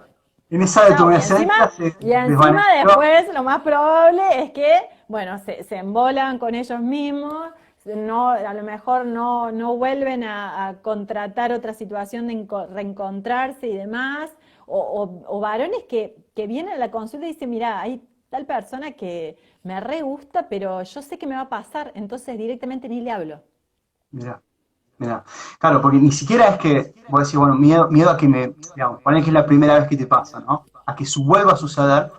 en esa no, detumescencia se y encima desvaneció. después lo más probable es que, bueno, se embolan con ellos mismos, no, a lo mejor no vuelven a contratar otra situación de reencontrarse y demás, o varones que vienen a la consulta y dicen, mira, hay tal persona que me re gusta, pero yo sé que me va a pasar, entonces directamente ni le hablo. Mira, mira. Claro, porque ni siquiera es que, vos decís, bueno, miedo a que digamos, poner que es la primera vez que te pasa, ¿no? A que vuelva a suceder,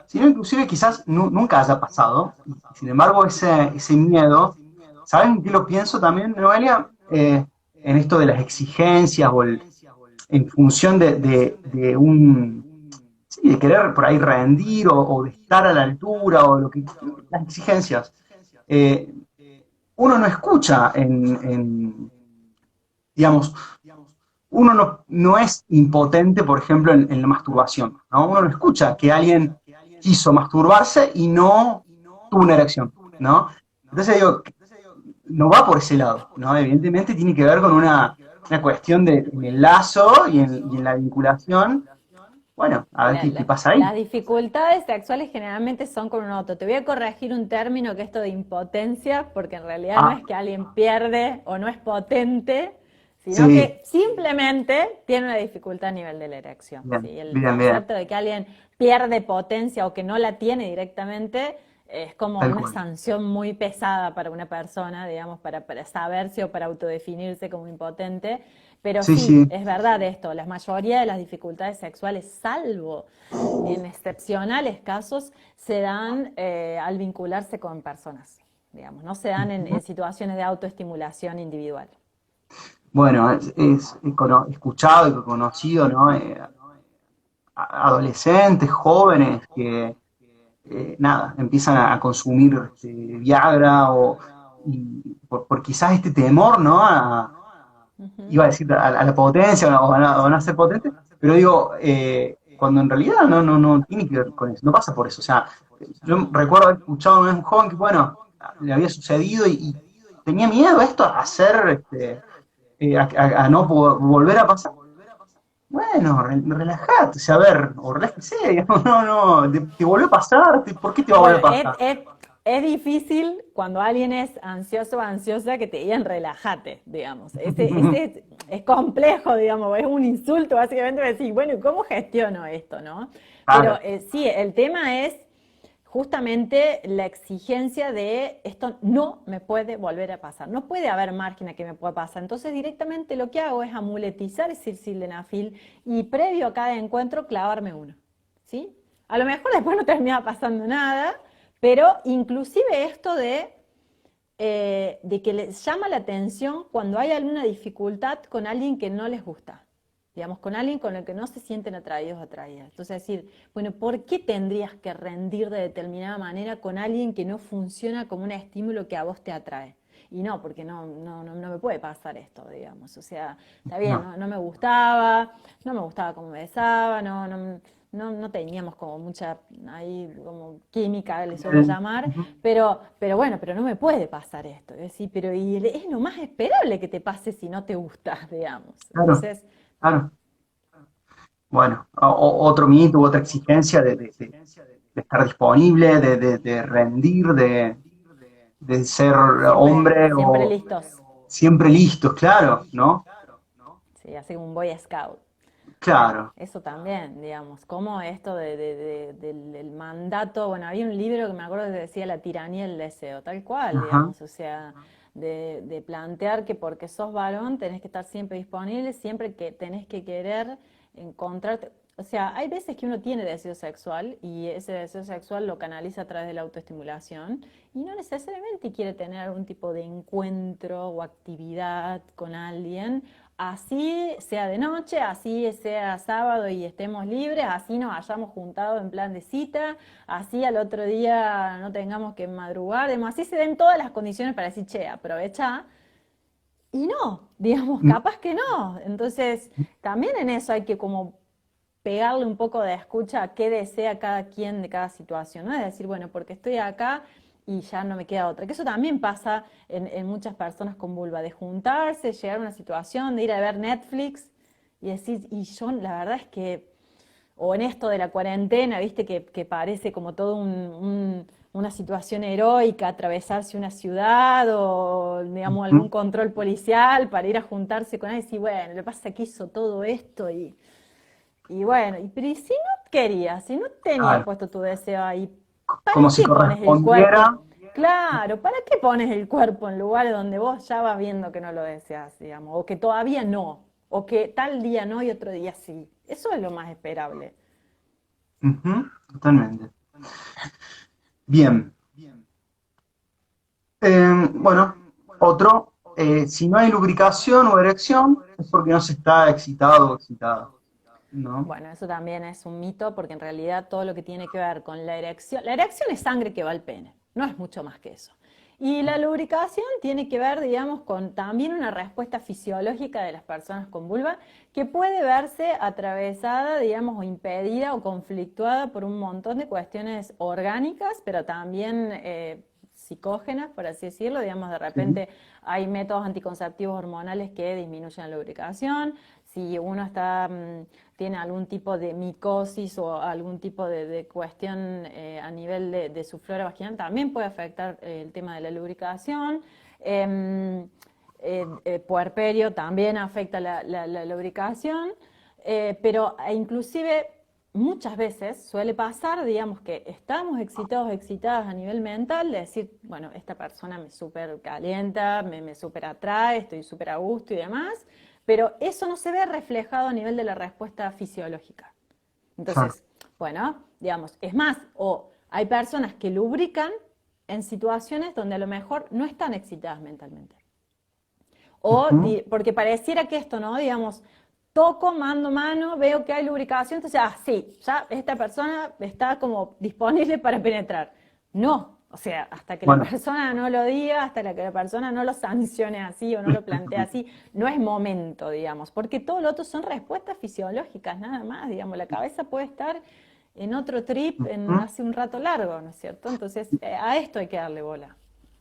sino inclusive quizás nunca haya pasado, y sin embargo ese miedo, ¿saben qué lo pienso también, Noelia? En esto de las exigencias en función de sí, de querer por ahí rendir o de estar a la altura o las exigencias. Eh, Uno no escucha digamos, uno no es impotente, por ejemplo, en la masturbación, ¿no? Uno no escucha que alguien quiso masturbarse y no tuvo una erección, ¿no? Entonces digo, no va por ese lado, ¿no? Evidentemente tiene que ver con una cuestión de en el lazo y en la vinculación. Bueno, a ver qué pasa ahí. Las dificultades sexuales generalmente son con un otro. Te voy a corregir un término que es esto de impotencia, porque en realidad no Ah, es que alguien pierde o no es potente, sino sí, que simplemente tiene una dificultad a nivel de la erección. bien, ¿Sí? El bien, bien, concepto de que alguien pierde potencia o que no la tiene directamente es como tal una cual. sanción muy pesada para una persona, digamos, para saberse o para autodefinirse como impotente. Pero Sí, sí, sí, es verdad esto, la mayoría de las dificultades sexuales, salvo en excepcionales casos, se dan al vincularse con personas, digamos, no se dan en situaciones de autoestimulación individual. bueno, escuchado y conocido, ¿no? Adolescentes, jóvenes que, nada, empiezan a consumir Viagra por quizás este temor, ¿no? Ujú. Iba a decir a la potencia o a no ser potente, pero digo, cuando en realidad no tiene que ver con eso, no pasa por eso. O sea, yo No. recuerdo haber escuchado una vez un joven que, bueno, le había sucedido y tenía miedo a esto, a hacer, a no volver a pasar. Bueno, relajate, o sea, a ver, o relájese, digamos, no, te volvió a pasar, ¿por qué te va a volver Bueno, a pasar? es difícil cuando alguien es ansioso o ansiosa que te digan relájate, digamos. Ese es complejo, digamos, es un insulto básicamente decir, bueno, ¿y cómo gestiono esto, no? Pero Claro, sí, el tema es justamente la exigencia de esto no me puede volver a pasar, no puede haber margen a que me pueda pasar. Entonces directamente lo que hago es amuletizar ese sildenafil y previo a cada encuentro clavarme uno, ¿sí? A lo mejor después no termina pasando nada, pero inclusive esto de que les llama la atención cuando hay alguna dificultad con alguien que no les gusta, digamos, con alguien con el que no se sienten atraídos o atraídas. Entonces decir, bueno, ¿por qué tendrías que rendir de determinada manera con alguien que no funciona como un estímulo que a vos te atrae? Y no, porque no me puede pasar esto, digamos. O sea, está bien, no, no me gustaba cómo me besaba, no teníamos como mucha ahí como química, le suelo llamar, ujú, pero bueno, pero no me puede pasar esto. Es decir, pero y es lo más esperable que te pase si no te gusta, digamos. claro, Entonces, claro. Bueno, otro mito u otra exigencia de estar disponible, de rendir, de ser siempre, hombre siempre o listos. siempre listos, claro, ¿no? Sí, así como un Boy Scout. Claro. Eso también, digamos, como esto del mandato, bueno, había un libro que me acuerdo que decía la tiranía del deseo, tal cual, Ajá. digamos, o sea, de plantear que porque sos varón tenés que estar siempre disponible, siempre que tenés que querer encontrarte, o sea, hay veces que uno tiene deseo sexual y ese deseo sexual lo canaliza a través de la autoestimulación y no necesariamente quiere tener algún tipo de encuentro o actividad con alguien, así sea de noche, así sea sábado y estemos libres, así nos hayamos juntado en plan de cita, así al otro día no tengamos que madrugar, digamos, así se den todas las condiciones para decir, che, aprovecha. Y no, digamos, Mm, capaz que no. Entonces, también en eso hay que como pegarle un poco de escucha a qué desea cada quien de cada situación, ¿no? Es decir, bueno, porque estoy acá y ya no me queda otra. Que eso también pasa en muchas personas con vulva, de juntarse, llegar a una situación, de ir a ver Netflix y decir, y yo la verdad es que, o en esto de la cuarentena, viste, que parece como todo una situación heroica, atravesarse una ciudad o, digamos, algún mm, control policial para ir a juntarse con alguien y decir, bueno, lo que pasa es que hizo todo esto y bueno, pero ¿y si no querías, si no tenías claro. puesto tu deseo ahí, ¿para Como si qué pones el cuerpo? correspondiera. Claro, ¿para qué pones el cuerpo en lugares donde vos ya vas viendo que no lo deseas, digamos, o que todavía no, o que tal día no y otro día sí? Eso es lo más esperable. Ujú, totalmente. Bien. Bueno, otro, si no hay lubricación o erección, es porque no se está excitado o excitada, ¿no? Bueno, eso también es un mito porque en realidad todo lo que tiene que ver con la erección es sangre que va al pene, no es mucho más que eso. Y la lubricación tiene que ver, digamos, con también una respuesta fisiológica de las personas con vulva que puede verse atravesada, digamos, o impedida o conflictuada por un montón de cuestiones orgánicas, pero también psicógenas, por así decirlo, digamos, de repente hay métodos anticonceptivos hormonales que disminuyen la lubricación. Si uno tiene algún tipo de micosis o algún tipo de cuestión a nivel de su flora vaginal, también puede afectar el tema de la lubricación. Puerperio también afecta la lubricación, pero inclusive muchas veces suele pasar, digamos, que estamos excitados, excitadas a nivel mental, de decir, bueno, esta persona me súper calienta, me súper atrae, estoy súper a gusto y demás, pero eso no se ve reflejado a nivel de la respuesta fisiológica. Claro. Entonces, bueno, digamos, es más, o hay personas que lubrican en situaciones donde a lo mejor no están excitadas mentalmente. O Ujú. porque pareciera que esto, ¿no? Digamos, toco, mando mano, veo que hay lubricación, entonces, sí, ya esta persona está como disponible para penetrar. No, o sea, hasta que la Bueno, persona no lo diga, hasta que la persona no lo sancione así o no lo plantee así, no es momento, digamos, porque todo lo otro son respuestas fisiológicas, nada más, digamos, la cabeza puede estar en otro trip ujú. hace un rato largo, ¿no es cierto? Entonces, a esto hay que darle bola.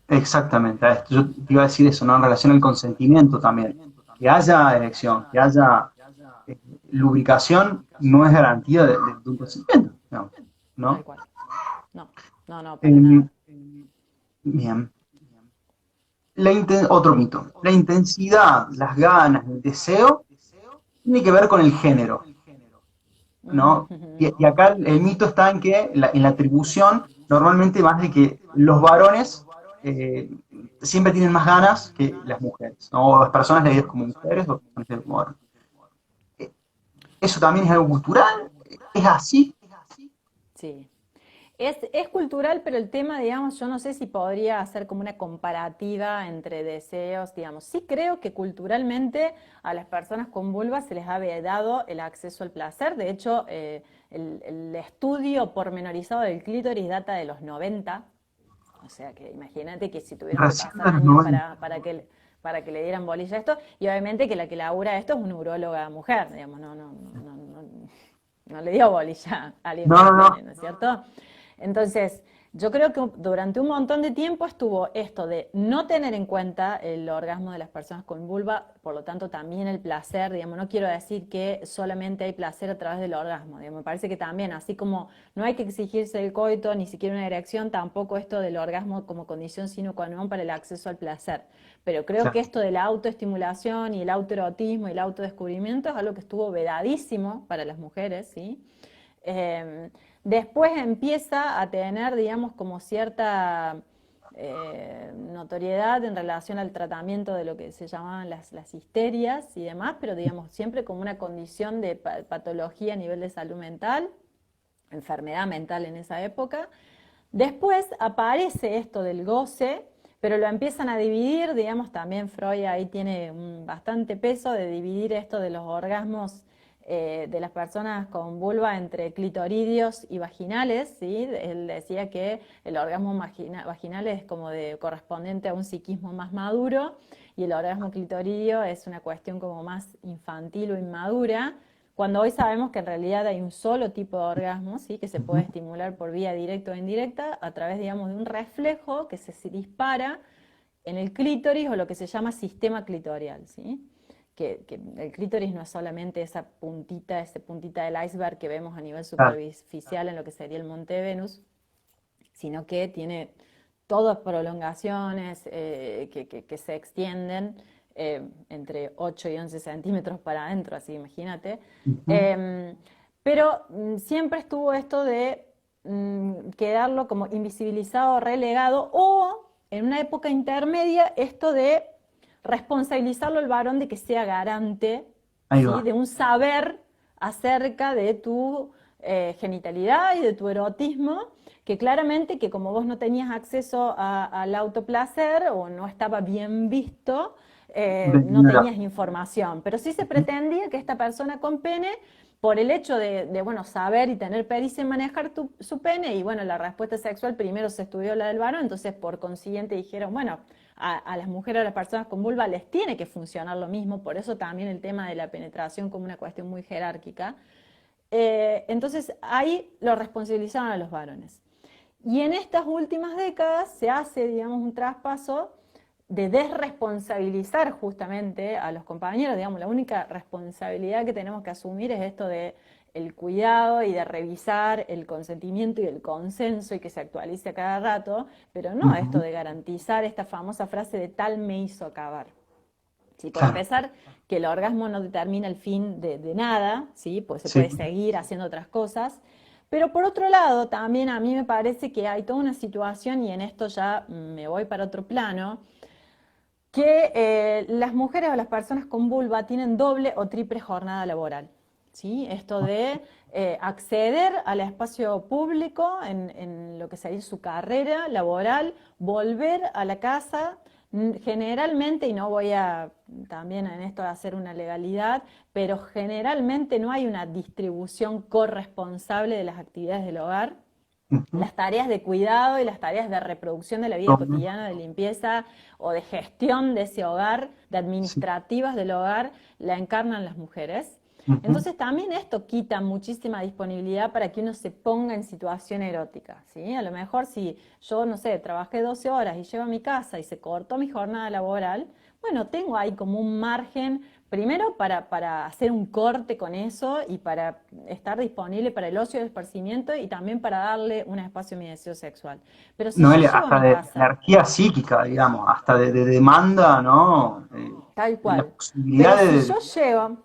Exactamente, a esto yo te iba a decir eso, ¿no? En relación al consentimiento también. Que haya erección, que haya eh, lubricación, no es garantía de un consentimiento, Tal ¿no? cual. No, no, no, para Em, nada. bien. Otro mito. La intensidad, las ganas, el deseo, tiene que ver con el género, ¿no? Y acá el mito está en que en la atribución, normalmente más de que los varones eh, siempre tienen más ganas que las mujeres, ¿no? O las personas leídas como mujeres o personas leídas como varones. Eh, ¿Eso también es algo cultural? ¿Es así? Sí. Es cultural, pero el tema, digamos, yo no sé si podría hacer como una comparativa entre deseos, digamos. Sí creo que culturalmente a las personas con vulva se les ha dado el acceso al placer. De hecho, el estudio pormenorizado del clítoris data de los 90. O sea que imagínate que si tuvieron que Recién pasar de los años 90. para que le dieran bolilla a esto, y obviamente que la que labura esto es una uróloga mujer, digamos, no le dio bolilla a alguien No, con no, no. pene, ¿no es cierto? Entonces, yo creo que durante un montón de tiempo estuvo esto de no tener en cuenta el orgasmo de las personas con vulva, por lo tanto también el placer, digamos, no quiero decir que solamente hay placer a través del orgasmo, digamos, me parece que también, así como no hay que exigirse el coito, ni siquiera una erección, tampoco esto del orgasmo como condición sine qua non para el acceso al placer. Pero creo que Claro. esto de la autoestimulación y el autoerotismo y el autodescubrimiento es algo que estuvo vedadísimo para las mujeres, ¿sí? Eh, Después empieza a tener, digamos, como cierta notoriedad en relación al tratamiento de lo que se llamaban las histerias y demás, pero digamos, siempre como una condición de patología a nivel de salud mental, enfermedad mental en esa época. Después aparece esto del goce, pero lo empiezan a dividir, digamos, también Freud ahí tiene bastante peso de dividir esto de los orgasmos de las personas con vulva entre clitoridios y vaginales, ¿sí? Él decía que el orgasmo vaginal es como correspondiente a un psiquismo más maduro y el orgasmo clitoridio es una cuestión como más infantil o inmadura, cuando hoy sabemos que en realidad hay un solo tipo de orgasmo, ¿sí? Que se puede Ujú. estimular por vía directa o indirecta a través, digamos, de un reflejo que se dispara en el clítoris o lo que se llama sistema clitorial, ¿sí? Que el clítoris no es solamente esa puntita del iceberg que vemos a nivel Claro. superficial en lo que sería el monte Venus, sino que tiene todas prolongaciones que se extienden entre 8 y 11 centímetros para adentro, así imagínate. Ujú. Eh, pero siempre estuvo esto de quedarlo como invisibilizado, relegado, o en una época intermedia esto de responsabilizarlo al varón de que sea garante, Ahí ¿sí? va. De un saber acerca de tu genitalidad y de tu erotismo, que claramente que como vos no tenías acceso al autoplacer o no estaba bien visto, no No era. tenías información, pero sí se Ujú. pretendía que esta persona con pene, por el hecho bueno, saber y tener pericia en manejar su pene, y bueno, la respuesta sexual primero se estudió la del varón, entonces por consiguiente dijeron, bueno, a las mujeres o a las personas con vulva les tiene que funcionar lo mismo, por eso también el tema de la penetración como una cuestión muy jerárquica. Entonces ahí lo responsabilizaron a los varones. Y en estas últimas décadas se hace, digamos, un traspaso de desresponsabilizar justamente a los compañeros. Digamos, la única responsabilidad que tenemos que asumir es esto de el cuidado y de revisar el consentimiento y el consenso y que se actualice a cada rato, pero no esto Ujú. de garantizar esta famosa frase de tal me hizo acabar. Sí, por Claro, empezar, que el orgasmo no determina el fin de nada, ¿sí? Pues se sí. puede seguir haciendo otras cosas. Pero por otro lado, también a mí me parece que hay toda una situación, y en esto ya me voy para otro plano, que las mujeres o las personas con vulva tienen doble o triple jornada laboral. ¿Sí? Esto de acceder al espacio público en lo que sería su carrera laboral, volver a la casa, generalmente, y no voy a también en esto a hacer una legalidad, pero generalmente no hay una distribución corresponsable de las actividades del hogar. Ujú. Las tareas de cuidado y las tareas de reproducción de la vida Toma. cotidiana, de limpieza o de gestión de ese hogar, de Sí. administrativas del hogar, la encarnan las mujeres. Ujú. Entonces también esto quita muchísima disponibilidad para que uno se ponga en situación erótica, ¿sí? A lo mejor si yo, no sé, trabajé 12 horas y llego a mi casa y se cortó mi jornada laboral, bueno, tengo ahí como un margen, primero para hacer un corte con eso y para estar disponible para el ocio y el esparcimiento y también para darle un espacio a mi deseo sexual. Pero si yo Noelia, llego a hasta mi de casa, energía psíquica, digamos, hasta de demanda, ¿no? tal La cual, pero posibilidad si de... yo llego,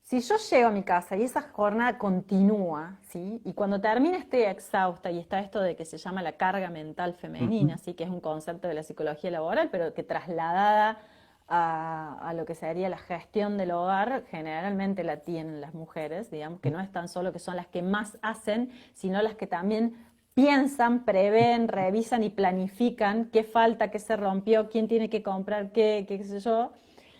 si yo llego a mi casa y esa jornada continúa, ¿sí? Y cuando termina estoy exhausta y está esto de que se llama la carga mental Ujú. femenina, ¿sí? Que es un concepto de la psicología laboral, pero que trasladada a lo que sería la gestión del hogar, generalmente la tienen las mujeres, digamos, que no es tan solo que son las que más hacen, sino las que también piensan, prevén, revisan y planifican qué falta, qué se rompió, quién tiene que comprar qué sé yo.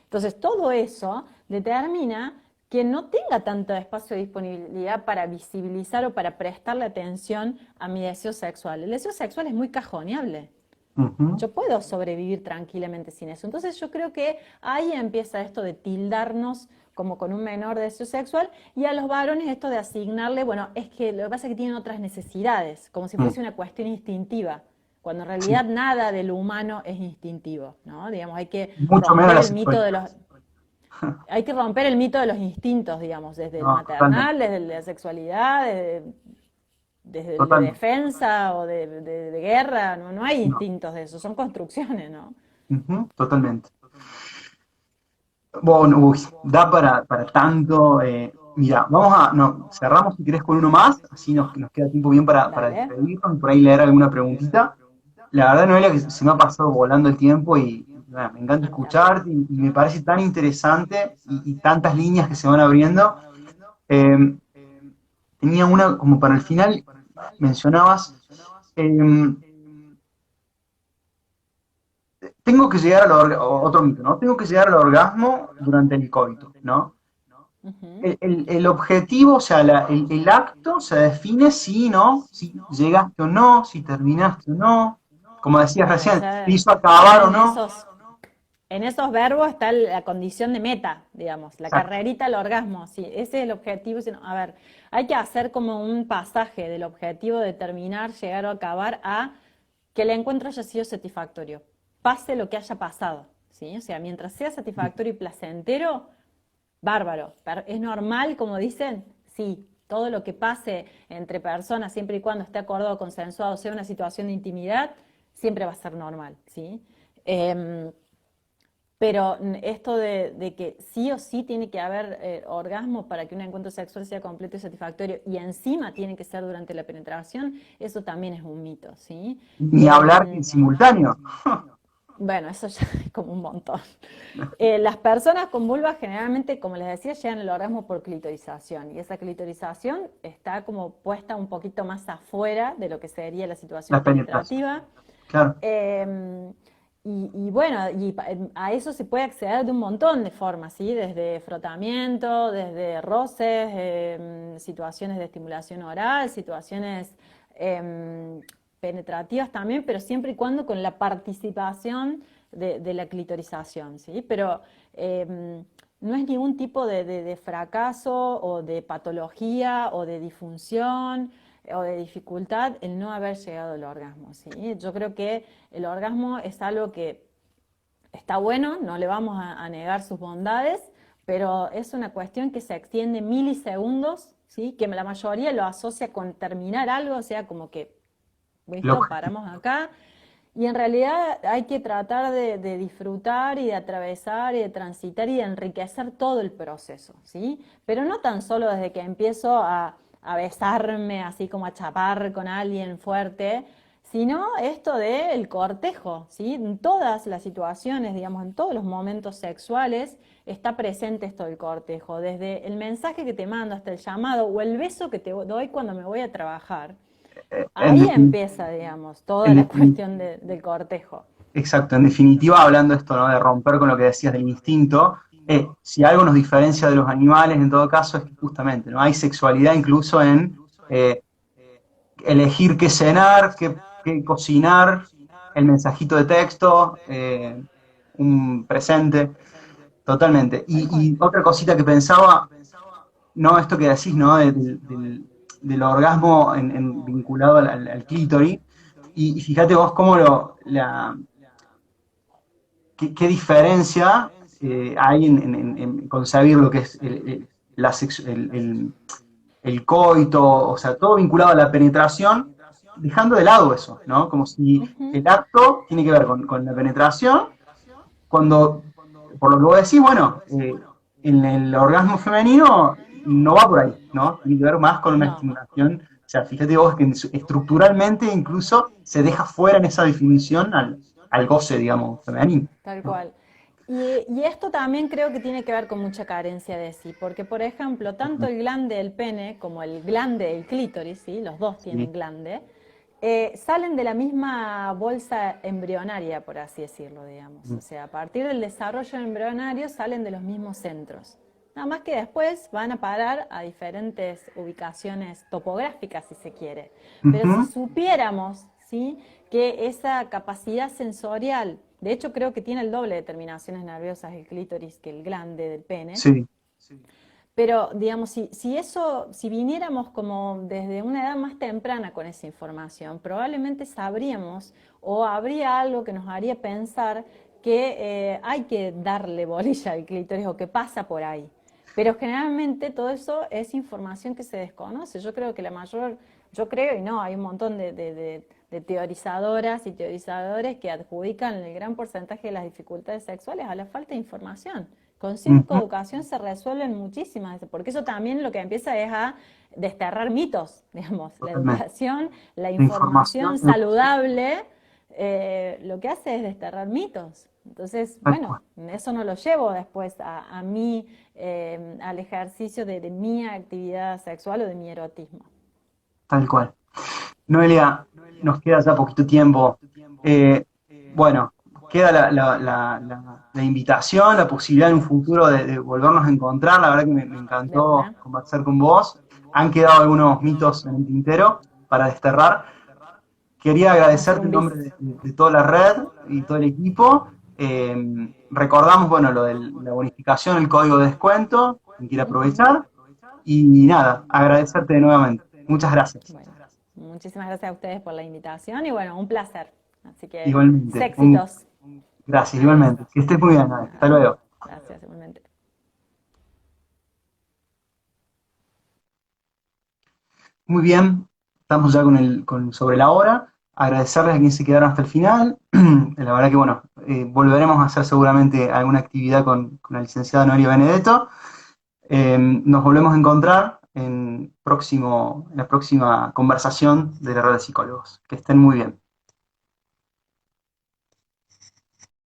Entonces, todo eso determina que no tenga tanto espacio de disponibilidad para visibilizar o para prestarle atención a mi deseo sexual. El deseo sexual es muy cajoneable. Ujú. Yo puedo sobrevivir tranquilamente sin eso. Entonces yo creo que ahí empieza esto de tildarnos como con un menor deseo sexual y a los varones esto de asignarle, bueno, es que lo que pasa es que tienen otras necesidades, como si Mm. fuese una cuestión instintiva, cuando en Sí, realidad nada de lo humano es instintivo, ¿no? Digamos, mucho menos la sexualidad. hay que romper el mito de los instintos, digamos, desde el No, totalmente, maternal, desde la sexualidad, desde el de totalmente. defensa o de guerra, no, no hay No. instintos de eso, son construcciones, ¿no? Ujú, totalmente. Bueno, uy, da para tanto. Mira, vamos a, no, cerramos si querés con uno más, así nos queda tiempo bien para Dale. despedirnos y por ahí leer alguna preguntita. La verdad, Noelia, que se me ha pasado volando el tiempo y, nada, me encanta A mí también. escucharte y me parece tan interesante y tantas líneas que se van abriendo. Eh, Tenía una como para el final, mencionabas, eh, tengo que llegar otro mito, ¿no? Tengo que llegar al orgasmo durante el coito, ¿no? Ujú. El objetivo, o sea, el acto se define si, ¿no? Si llegaste o no, si terminaste o no, como decías Bueno, recién, te ya, hizo ya acabar o no. en esos verbos está la condición de meta, digamos, la Exacto. carrerita al orgasmo. Sí, ese es el objetivo. Sino, a ver, hay que hacer como un pasaje del objetivo de terminar, llegar o acabar a que el encuentro haya sido satisfactorio, pase lo que haya pasado, ¿sí? O sea, mientras sea satisfactorio y placentero, bárbaro. ¿Es normal, como dicen? Sí. Todo lo que pase entre personas, siempre y cuando esté acordado, consensuado, sea una situación de intimidad, siempre va a ser normal, ¿sí? Eh, pero esto de que sí o sí tiene que haber orgasmo para que un encuentro sexual sea completo y satisfactorio y encima tiene que ser durante la penetración, eso también es un mito, ¿sí? Ni hablar que en simultáneo. Bueno, eso ya es como un montón. Las personas con vulva generalmente, como les decía, llegan al orgasmo por clitorización y esa clitorización está como puesta un poquito más afuera de lo que sería la situación La penetración. penetrativa. Claro. Eh, y bueno, a eso se puede acceder de un montón de formas, ¿sí? Desde frotamiento, desde roces, situaciones de estimulación oral, situaciones eh, penetrativas también, pero siempre y cuando con la participación de la clitorización, ¿sí? Pero no es ningún tipo de fracaso o de patología o de disfunción. o de dificultad el no haber llegado al orgasmo, ¿sí? Yo creo que el orgasmo es algo que está bueno, no le vamos a negar sus bondades, pero es una cuestión que se extiende milisegundos, ¿sí? Que la mayoría lo asocia con terminar algo, o sea, como que, ¿listo? Lo- Paramos acá. Y en realidad hay que tratar de disfrutar y de atravesar y de transitar y de enriquecer todo el proceso, ¿sí? Pero no tan solo desde que empiezo a besarme, así como a chapar con alguien fuerte, sino esto del cortejo, ¿sí? En todas las situaciones, digamos, en todos los momentos sexuales está presente esto del cortejo, desde el mensaje que te mando hasta el llamado o el beso que te doy cuando me voy a trabajar. en Ahí defin- empieza, digamos, toda en la defin- cuestión del cortejo. exacto, en definitiva, hablando esto, ¿no? De romper con lo que decías del instinto, si algo nos diferencia de los animales, en todo caso, es que justamente no hay sexualidad incluso en eh, elegir qué cenar, qué cocinar, el mensajito de texto, un presente, totalmente. Tal cual. Y otra cosita que pensaba, no esto que decís, ¿no? Del orgasmo vinculado al clítoris, y fíjate vos cómo qué diferencia hay en concebir lo que es el coito, o sea, todo vinculado a la penetración, dejando de lado eso, ¿no? Como si Ujú. el acto tiene que ver con la penetración, cuando, por lo que vos decís, bueno, en el orgasmo femenino no va por ahí, ¿no? Tiene que ver más con una No, estimulación, o sea, fíjate vos que estructuralmente incluso se deja fuera en esa definición al goce, digamos, femenino, tal ¿no? cual. Y esto también creo que tiene que ver con mucha carencia de sí, porque por ejemplo, tanto el glande del pene como el glande del clítoris, ¿sí? Los dos Sí. tienen glande, salen de la misma bolsa embrionaria, por así decirlo, digamos. O sea, a partir del desarrollo embrionario salen de los mismos centros. Nada más que después van a parar a diferentes ubicaciones topográficas, si se quiere. Pero si Ujú. supiéramos, ¿sí? Que esa capacidad sensorial, de hecho creo que tiene el doble de terminaciones nerviosas el clítoris que el glande del pene, Sí. pero digamos, si viniéramos como desde una edad más temprana con esa información, probablemente sabríamos o habría algo que nos haría pensar que hay que darle bolilla al clítoris o que pasa por ahí. Pero generalmente todo eso es información que se desconoce. Yo creo que yo creo y no, hay un montón de teorizadoras y teorizadores que adjudican el gran porcentaje de las dificultades sexuales a la falta de información. Con Ujú. psicoeducación se resuelven muchísimas, porque eso también lo que empieza es a desterrar mitos, digamos, la Totalmente. educación, la La información, información saludable, lo que hace es desterrar mitos. Entonces, tal bueno, cual. eso no lo llevo después a mí, al ejercicio de mi actividad sexual o de mi erotismo. Tal cual. Noelia, nos queda ya poquito tiempo. Eh, bueno, queda la invitación, la posibilidad en un futuro de volvernos a encontrar. La verdad que me De encantó una. conversar con vos. Han quedado algunos mitos en el tintero para desterrar. Quería Vamos a hacer agradecerte un en nombre bis. de toda la red y todo el equipo. Recordamos, bueno, lo de la bonificación, el código de descuento, quien quiera Ujú. aprovechar. Y nada, agradecerte nuevamente. Muchas gracias. Bueno, muchísimas gracias a ustedes por la invitación y bueno, un placer. Así que, Igualmente. éxitos. Gracias, Adiós. igualmente. Que estés muy bien. Hasta Nada. luego. Gracias, igualmente. Muy bien. Estamos ya sobre la hora. Agradecerles a quienes se quedaron hasta el final. La verdad que, bueno, volveremos a hacer seguramente alguna actividad con la licenciada Noelia Benedetto. Nos volvemos a encontrar en la próxima conversación de la red de psicólogos. Que estén muy bien.